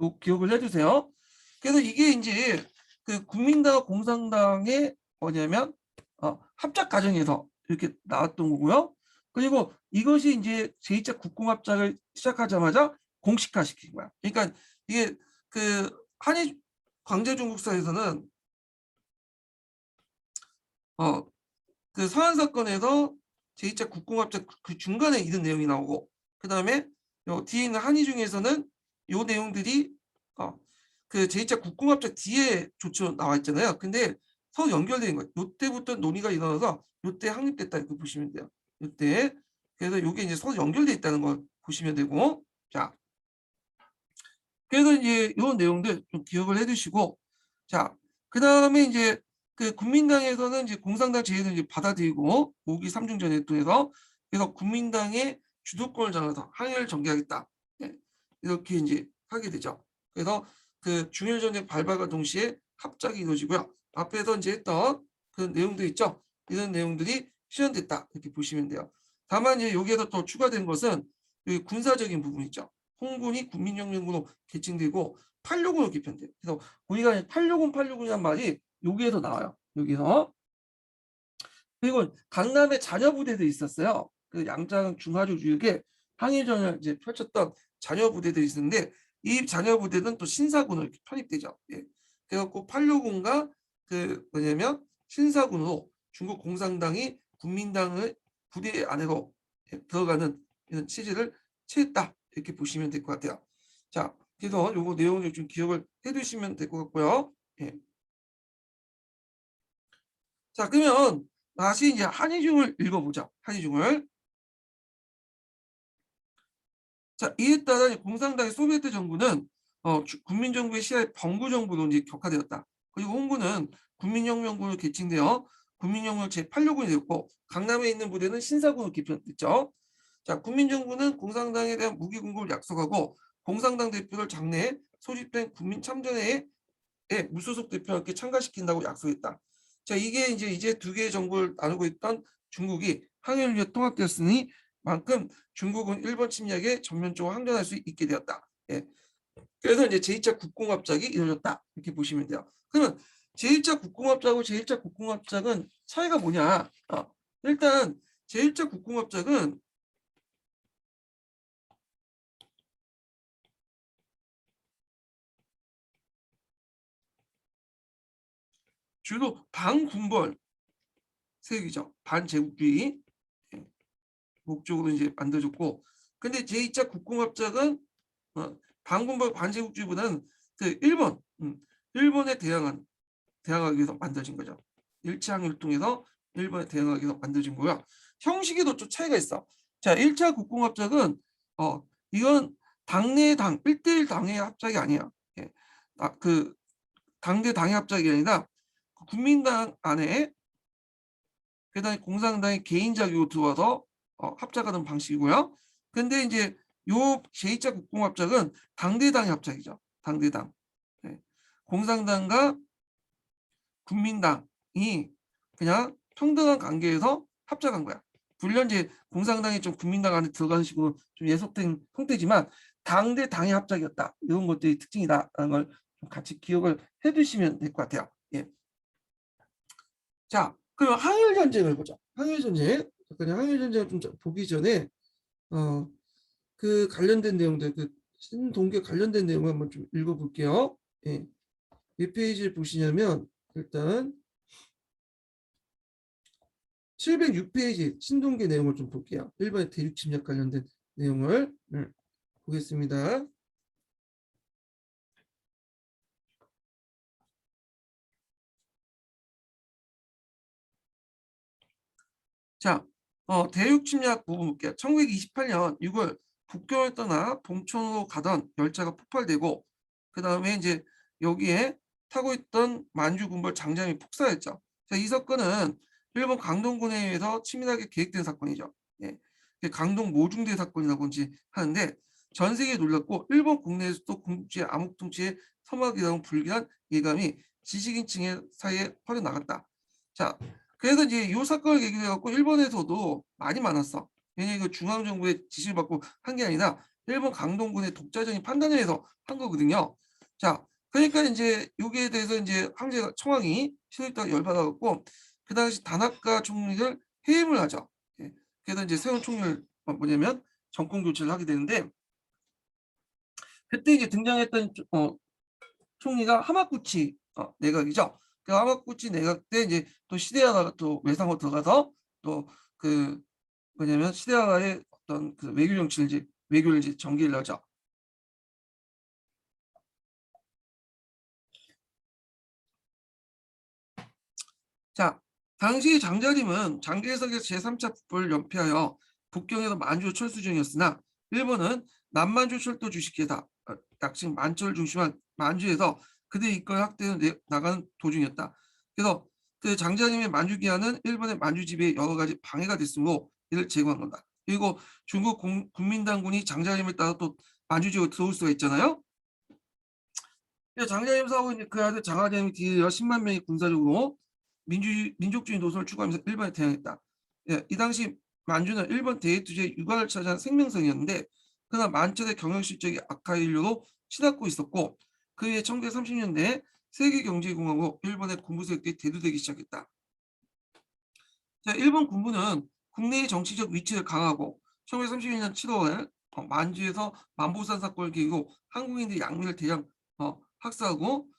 요 기억을 해주세요. 그래서 이게 이제 그 국민당과 공산당의 뭐냐면 합작 과정에서 이렇게 나왔던 거고요. 그리고 이것이 이제 제2차 국공합작을 시작하자마자 공식화시킨 거야. 그러니까 이게 그 한일 광제중국사에서는 그 서한 사건에서 제2차 국공합작 그 중간에 이런 내용이 나오고 그다음에 요 뒤에 있는 한의중에서는 요 내용들이 그 제2차 국공합작 뒤에 조치로 나와 있잖아요. 근데 서로 연결된 거예요. 요때부터 논의가 일어나서 요때 확립됐다 이렇게 보시면 돼요. 요때. 그래서 요게 이제 서로 연결돼 있다는 걸 보시면 되고. 자, 그래서 이제 요 내용들 좀 기억을 해 두시고 자, 그다음에 이제 그 국민당에서는 이제 공산당 제의를 이제 받아들이고 5기 3중전을 통해서 그래서 국민당의 주도권을 잡아서 항해를 전개하겠다. 네. 이렇게 이제 하게 되죠. 그래서 그 중일 전쟁 발발과 동시에 합작이 이루어지고요. 앞에서 이제 했던 그 내용들 있죠. 이런 내용들이 실현됐다. 이렇게 보시면 돼요. 다만 이제 여기에서 또 추가된 것은 이 군사적인 부분 있죠. 홍군이 국민혁명군으로 개칭되고 860으로 개편돼요. 그래서 우리가 860이라는 말이 여기에서 나와요. 여기서. 그리고 강남에 자녀 부대들이 있었어요. 그 양장 중화조 주역에 항일전을 이제 펼쳤던 자녀 부대들이 있었는데 이 자녀 부대는 또 신사군으로 이렇게 편입되죠. 예. 그래갖고 860과 그 뭐냐면 신사군으로 중국 공산당이 국민당의 부대 안으로 들어가는 이런 체제를 취했다. 이렇게 보시면 될 것 같아요. 자, 그래서 요거 내용을 좀 기억을 해두시면 될 것 같고요. 예. 자, 그러면 다시 이제 한의중을 읽어보자. 한의중을. 자, 이에 따라 공산당의 소비에트 정부는 국민정부의 시야에 범구정부로 이제 격화되었다. 그리고 홍군은 국민혁명군으로 개칭되어 국민혁명 제8력군이 되었고 강남에 있는 부대는 신사군으로 개편됐죠. 자, 국민정부는 공산당에 대한 무기 공급을 약속하고 공산당 대표를 장내에 소집된 국민참전회에 무소속 대표와 함께 참가시킨다고 약속했다. 자, 이게 이제 두 개의 정부를 나누고 있던 중국이 항해를 위해 통합되었으니 만큼 중국은 일본 침략에 전면적으로 항전할 수 있게 되었다. 예. 그래서 이제 제2차 국공합작이 이루어졌다. 이렇게 보시면 돼요. 그러면 제1차 국공합작하고 제1차 국공합작은 차이가 뭐냐? 일단 제1차 국공합작은 주로 반군벌 세력이죠. 반제국주의 목적으로 이제 만들어졌고 근데 제2차 국공합작은 반군부 반제국주의보다는 그 일본에 대항하기 위해서 만들어진 거죠. 일차 항일을 통해서 일본에 대항하기 위해서 만들어진 거고요. 형식에도 좀 차이가 있어. 자, 1차 국공합작은 이건 당내 당 1대1 당의 합작이 아니야. 예. 그 당대 당의 합작이 아니라 국민당 안에 그다음에 공산당의 개인 자격으로 들어와서 합작하는 방식이고요. 근데 이제 요 제2차 국공합작은 당대당의 합작이죠. 당대당. 네. 공산당과 국민당이 그냥 평등한 관계에서 합작한 거야. 물론 이제 공산당이 좀 국민당 안에 들어가는 식으로 좀 예속된 형태지만 당대 당의 합작이었다. 이런 것들이 특징이다라는 걸 좀 같이 기억을 해두시면 될 것 같아요. 예. 자, 그럼 항일 전쟁을 보자. 항일 전쟁. 잠깐 항일 전쟁을 좀 보기 전에 그 관련된 내용들, 그 신동계 관련된 내용을 한번 좀 읽어볼게요. 예. 몇 페이지를 보시냐면 일단 706페이지 신동계 내용을 좀 볼게요. 일본의 대륙 침략 관련된 내용을 보겠습니다. 자, 대륙 침략 부분 볼게요. 1928년 6월 북경을 떠나 봉천으로 가던 열차가 폭발되고 그 다음에 이제 여기에 타고 있던 만주 군벌 장장이 폭사했죠. 자, 이 사건은 일본 강동군에 의해서 치밀하게 계획된 사건이죠. 예. 강동 모중대 사건이라고 이제 하는데 전 세계에 놀랐고 일본 국내에서도 군국주의 암흑통치의 서막이라는 불길한 예감이 지식인층의 사이에 퍼져나갔다. 자, 그래서 이제 이 사건을 계기로 해갖고 일본에서도 많이 많았어. 왜냐면 이거 중앙정부의 지시를 받고 한 게 아니라 일본 강동군의 독자적인 판단에 의해서 한 거거든요. 자, 그러니까 이제 여기에 대해서 이제 황제 청왕이 시도했다가 열받아갖고 그 당시 다나카 총리를 해임을 하죠. 예. 그래서 이제 새로운 총리를 뭐냐면 정권 교체를 하게 되는데 그때 이제 등장했던 총리가 하마구치 내각이죠. 그 하마구치 내각 때 이제 또 시데하가 또 외상으로 들어가서 또 그 뭐냐면 시데하가의 어떤 그 외교 정치를 이제 외교를 이제 전개를 하죠. 자, 당시 장자림은 장개석에서 제3차 북벌을 연피하여 북경에서 만주 철수 중이었으나 일본은 남만주 철도 주식회사 약칭 만철을 중심한 만주에서 그들의 이권 확대해 나가는 도중이었다. 그래서 그 장자림의 만주 기한은 일본의 만주 지배에 여러 가지 방해가 됐으므로 이를 제거한 건다. 그리고 중국 국민당군이 장자림을 따라 또 만주 지역으로 들어올 수가 있잖아요. 장자림 사고 이제 그 아들 장하림이 뒤이어 10만 명이 군사적으로 민족주의 노선을 추구하면서 일본에 대항했다. 예, 이 당시 만주는 일본 대의투지의 육아를 차지한 생명선이었는데 그러나 만철의 경영 실적이 악화의 인류로 치닫고 있었고 그해 1930년대에 세계경제공화국 일본의 군부 세력들이 대두되기 시작했다. 자, 일본 군부는 국내의 정치적 위치를 강화하고 1931년 7월 만주에서 만보산 사건을 계기로 한국인들 양민을 대량 학살하고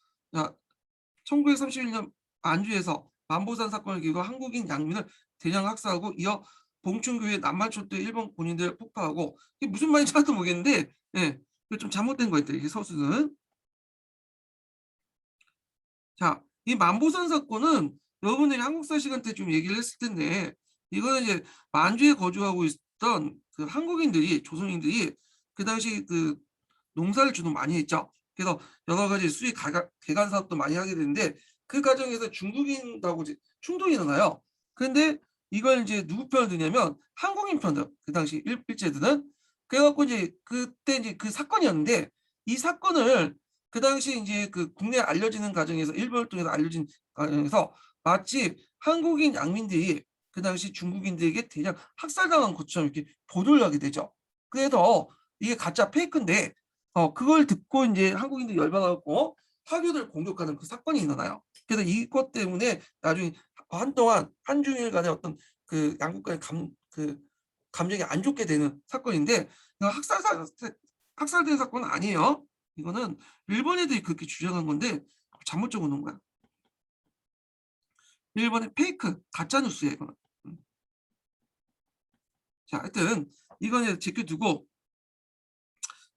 1931년 만주에서 만보산 사건을 계기로 한국인 양민을 대량 학살하고 이어 봉춘교회 남만철도에 일본 군인들 폭파하고 이게 무슨 말인지 하나도 모르겠는데 예, 좀 잘못된 거 있다. 이 서술은. 자, 이 만보산 사건은 여러분들이 한국사 시간 때 좀 얘기를 했을 텐데 이거는 이제 만주에 거주하고 있던 그 한국인들이 조선인들이 그 당시 그 농사를 주로 많이 했죠. 그래서 여러 가지 수익 개간 사업도 많이 하게 되는데 그 과정에서 중국인하고 이제 충돌이 일어나요. 그런데 이걸 이제 누구 편을 드냐면 한국인 편들 그 당시 일제들은 그래갖고 이제 그때 이제 그 사건이었는데 이 사건을 그 당시 이제 그 국내에 알려지는 과정에서 일본을 통해서 알려진 과정에서 마치 한국인 양민들이 그 당시 중국인들에게 대량 학살당한 것처럼 이렇게 보도를 하게 되죠. 그래서 이게 가짜 페이크인데 그걸 듣고 이제 한국인들이 열받아갖고 화교를 공격하는 그 사건이 일어나요. 그래서 이것 때문에 나중에 한동안 한중일 간의 어떤 그 양국 간의 그 감정이 안 좋게 되는 사건인데 학살된 사건은 아니에요. 이거는 일본 애들이 그렇게 주장한 건데 잘못 적어놓은 거야. 일본의 페이크 가짜 뉴스예요. 이거는. 자, 하여튼 이거는 제껴두고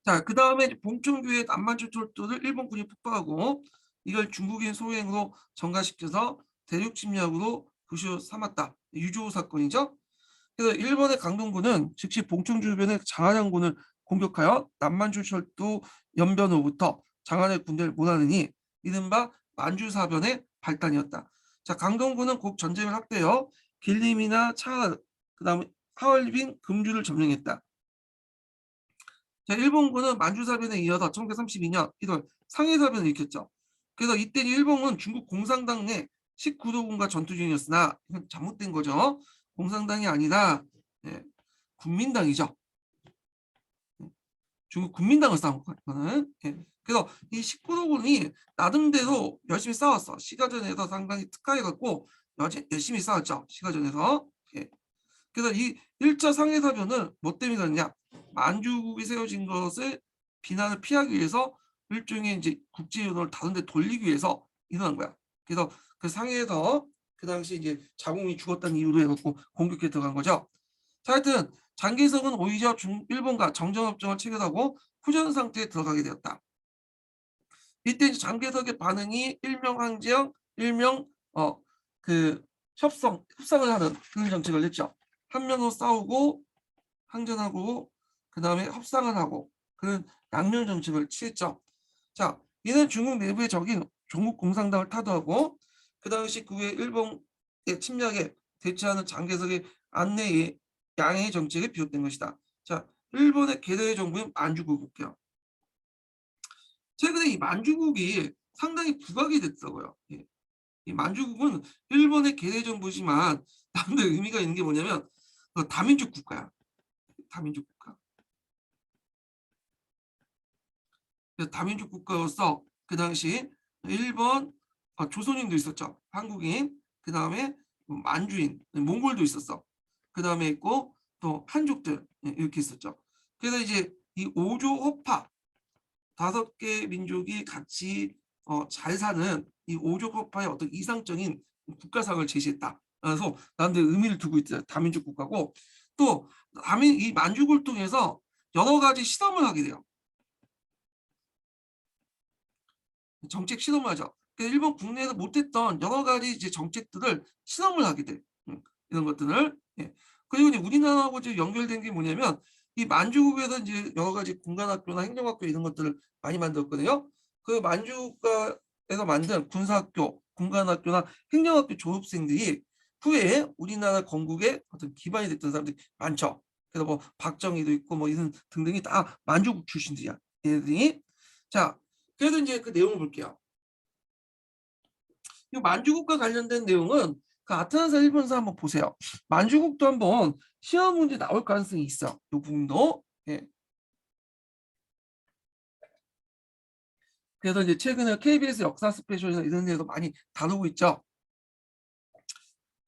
자, 그 다음에 봉천교의 남만주철도를 일본군이 폭파하고 이걸 중국인 소행으로 전가시켜서 대륙 침략으로 도시로 삼았다. 유조 사건이죠. 그래서 일본의 강동군은 즉시 봉천 주변의 장안양군을 공격하여 남만주철도 연변으로부터 장안의 군대를 몰아내니 이른바 만주사변의 발단이었다. 자, 강동군은 곧 전쟁을 확대하여 길림이나 차, 그다음에 하얼빈, 금주를 점령했다. 자, 일본군은 만주사변에 이어서 1932년 1월 상해사변을 일으켰죠. 그래서 이때 일본은 중국 공산당 내 19도군과 전투 중이었으나 이건 잘못된 거죠. 공산당이 아니라 국민당이죠. 중국 국민당을 싸운 거는. 그래서 이 19도군이 나름대로 열심히 싸웠어. 시가전에서 상당히 특화해갖고 열심히 싸웠죠. 시가전에서. 그래서 이 1차 상해사변은 뭐 때문에 그러냐? 만주국이 세워진 것을 비난을 피하기 위해서 일종의 이제 국제연호를 다른 데 돌리기 위해서 일어난 거야. 그래서 그 상해에서 그 당시 이제 자국민이 죽었다는 이유로 해갖고 공격에 들어간 거죠. 자, 하여튼 장개석은 오히려 일본과 정전협정을 체결하고 후전 상태에 들어가게 되었다. 이때 이제 장개석의 반응이 일명 항쟁, 일명 그 협상을 하는 그런 정책을 냈죠. 한 명으로 싸우고 항전하고 그 다음에 협상을 하고 그런 양면 정책을 취했죠. 자, 이는 중국 내부의 적인 조국 공산당을 타도하고 그 당시 그 후에 일본의 침략에 대처하는 장개석의 안내의 양해의 정책에 비롯된 것이다. 자, 일본의 개도의 정부인 만주국 볼게요. 최근에 이 만주국이 상당히 부각이 됐더라고요. 이 만주국은 일본의 개대 정부지만 나름대로 의미가 있는 게 뭐냐면 다민족 국가야. 다민족 국가. 그래서 다민족 국가로서 그 당시 일본, 조선인도 있었죠. 한국인, 그 다음에 만주인, 몽골도 있었어. 그 다음에 있고 또 한족들 이렇게 있었죠. 그래서 이제 이 오조허파 5개 민족이 같이 잘 사는 이 오조허파의 어떤 이상적인 국가상을 제시했다. 그래서 나름대로 의미를 두고 있죠. 다민족 국가고 또 이 만주국을 통해서 여러 가지 실험을 하게 돼요. 정책 실험을 하죠. 일본 국내에서 못했던 여러 가지 이제 정책들을 실험을 하게 돼. 이런 것들을. 그리고 이제 우리나라하고 이제 연결된 게 뭐냐면 이 만주국에서 이제 여러 가지 군관학교나 행정학교 이런 것들을 많이 만들었거든요. 그 만주국에서 만든 군사학교, 군관학교나 행정학교 졸업생들이 후에 우리나라 건국의 어떤 기반이 됐던 사람들이 많죠. 그래서 뭐 박정희도 있고 뭐 이런 등등이 다 만주국 출신들이야. 얘들이. 자, 그래서 이제 그 내용을 볼게요. 이 만주국과 관련된 내용은 그 아틀란타 일본사 한번 보세요. 만주국도 한번 시험 문제 나올 가능성이 있어. 이 부분도. 그래서 이제 최근에 KBS 역사 스페셜이나 이런 데서 많이 다루고 있죠.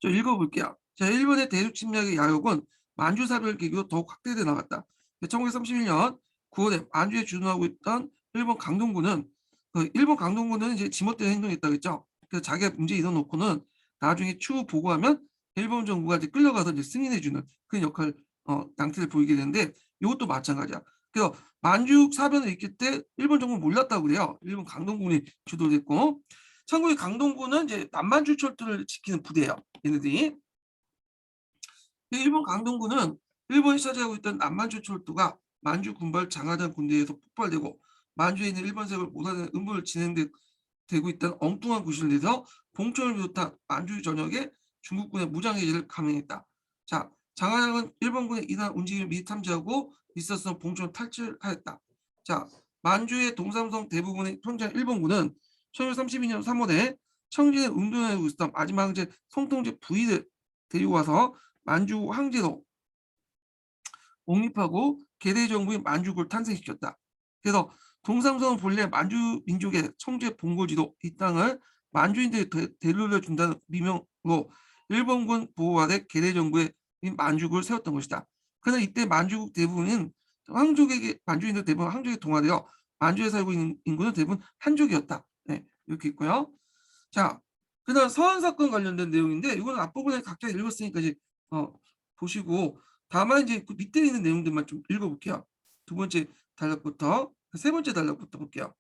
저 읽어볼게요. 자, 일본의 대륙 침략의 야욕은 만주사변을 계기로 더욱 확대돼 나갔다. 1931년 9월에 만주에 주둔하고 있던 일본 강동군은 일본 강동군은 이제 지멋대로 행동했다겠죠. 그래서 자기가 문제 일어놓고는 나중에 추후 보고하면 일본 정부가 이제 끌려가서 이제 승인해주는 그런 역할 양태를 보이게 되는데 이것도 마찬가지야. 그래서 만주 사변을 일으킬 때 일본 정부는 몰랐다고 그래요. 일본 강동군이 주도됐고 참고로 강동군은 이제 남만주 철도를 지키는 부대예요. 얘네들이. 일본 강동군은 일본이 차지하고 있던 남만주 철도가 만주 군발 장하단 군대에서 폭발되고 만주에 있는 일본 세력을 몰아내는 음모를 진행되고 있던 엉뚱한 구실을 내서 봉천을 비롯한 만주 전역에 중국군의 무장해제를 감행했다. 자, 장하단은 일본군의 이러한 움직임을 미리 탐지하고 있었던 봉천을 탈출하였다. 자, 만주의 동삼성 대부분의 평장 일본군은 1932년 3월에 청진에 운동하고 있었던 마지막 황제 성통제 부위를 데리고 와서 만주 황제로 옹립하고 개대 정부인 만주국을 탄생시켰다. 그래서 동삼성은 본래 만주 민족의 청제 본거지도 이 땅을 만주인들에 되돌려 준다는 미명으로 일본군 보호 아래 개대 정부의 만주국을 세웠던 것이다. 그러나 이때 만주국 대부분은 황족에게 만주인들 대부분 황족에 동화되어 만주에 살고 있는 인구는 대부분 한족이었다. 이렇게 있고요. 자, 그다음 서한 사건 관련된 내용인데 이거는 앞부분에 각자 읽었으니까 이제 보시고 다만 이제 그 밑에 있는 내용들만 좀 읽어볼게요. 두 번째 단락부터 세 번째 단락부터 볼게요.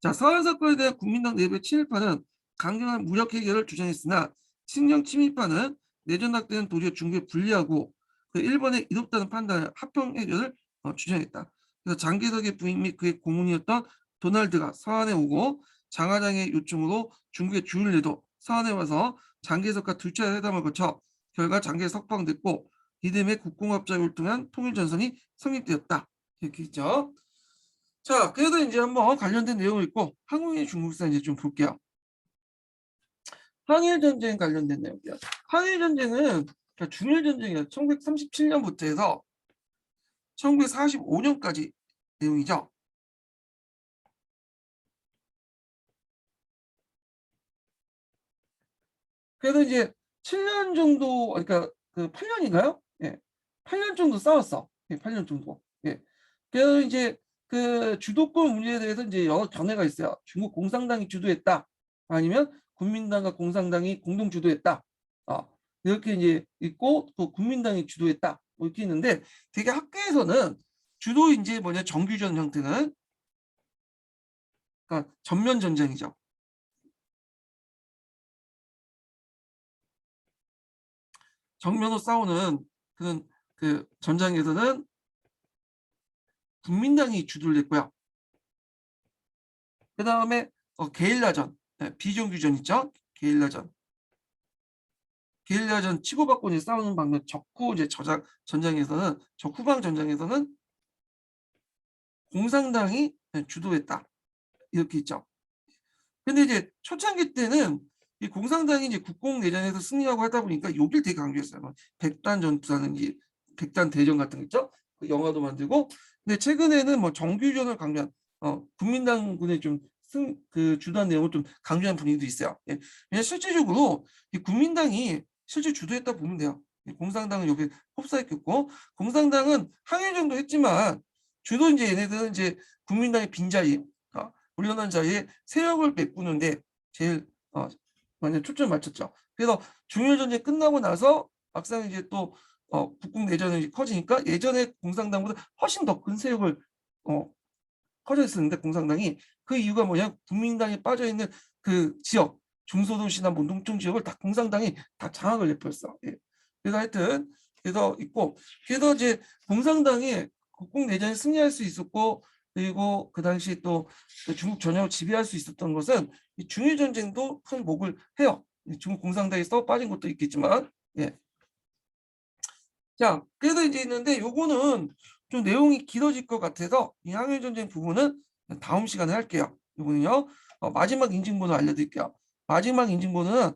자, 서한 사건에 대한 국민당 내부의 친일파는 강경한 무력 해결을 주장했으나 친정 친일파는 내전 학대는 도리어 중국에 불리하고 그 일본에 이롭다는 판단을 합병 해결을 주장했다. 그래서 장개석의 부인 및 그의 고문이었던 도널드가 서한에 오고 장하장의 요청으로 중국에 주를 내도 서한에 와서 장개석과 2차례 회담을 거쳐 결과 장개석 석방됐고 이듬해 국공합작을 통한 통일전선이 성립되었다. 이렇게 있죠. 자, 그래도 이제 한번 관련된 내용을 읽고 한국인 중국사 이제 좀 볼게요. 항일 전쟁 관련된 내용이요. 항일 전쟁은 중일 전쟁이요. 1937년부터 해서 1945년까지 내용이죠. 그래도 이제 7년 정도, 그러니까 그 8년인가요? 예. 8년 정도 싸웠어. 예, 8년 정도. 예. 그래서 이제 그 주도권 문제에 대해서 이제 여러 견해가 있어요. 중국 공산당이 주도했다. 아니면 국민당과 공산당이 공동 주도했다. 이렇게 이제 있고 또 국민당이 주도했다. 뭐 이렇게 있는데 되게 학계에서는 주도 이제 뭐냐 정규전 형태는 그러니까 전면 전쟁이죠. 정면으로 싸우는 그런 그 전장에서는 국민당이 주도를 했고요. 그 다음에 게릴라전, 비정규전 있죠? 게릴라전. 게릴라전 치고받고 이제 싸우는 방면 적후 이제 전장에서는 적후방 전장에서는 공산당이 주도했다. 이렇게 있죠. 근데 이제 초창기 때는 이 공산당이 이제 국공내전에서 승리하고 하다 보니까 여길 되게 강조했어요. 백단 전투라든지 백단 대전 같은 거 있죠? 그 영화도 만들고. 근데 최근에는 뭐 정규전을 강조한 국민당군의 그 주도한 내용을 좀 강조한 분위기도 있어요. 예. 왜냐 실질적으로 이 국민당이 실제 주도했다 보면 돼요. 공산당은 여기 흡사했겠고 공산당은 항일 정도 했지만 주로 이제 얘네들은 이제 국민당의 빈자리 물러난 자리에 세력을 메꾸는데 제일 완전 초점을 맞췄죠. 그래서 중일 전쟁 끝나고 나서 막상 이제 또 국공 내전이 커지니까 예전에 공산당보다 훨씬 더 큰 세력을 커져 있었는데 공산당이 그 이유가 뭐냐 국민당이 빠져 있는 그 지역 중소도시나 뭐 농촌 지역을 다 공산당이 다 장악을 해버렸어. 예. 그래서 하여튼 그래서 있고 그래서 이제 공산당이 국공 내전에 승리할 수 있었고 그리고 그 당시 또 중국 전역을 지배할 수 있었던 것은 이 중일 전쟁도 큰 목을 해요. 중국 공산당이 써 빠진 것도 있겠지만, 예. 자, 그래서 이제 있는데 요거는 좀 내용이 길어질 것 같아서 이 항일 전쟁 부분은 다음 시간에 할게요. 요거는요. 마지막 인증번호 알려드릴게요. 마지막 인증번호는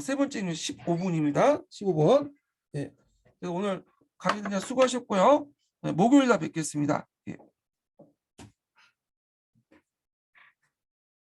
세 번째는 15분입니다. 15분. 예. 오늘 강의 그냥 수고하셨고요. 목요일 날 뵙겠습니다.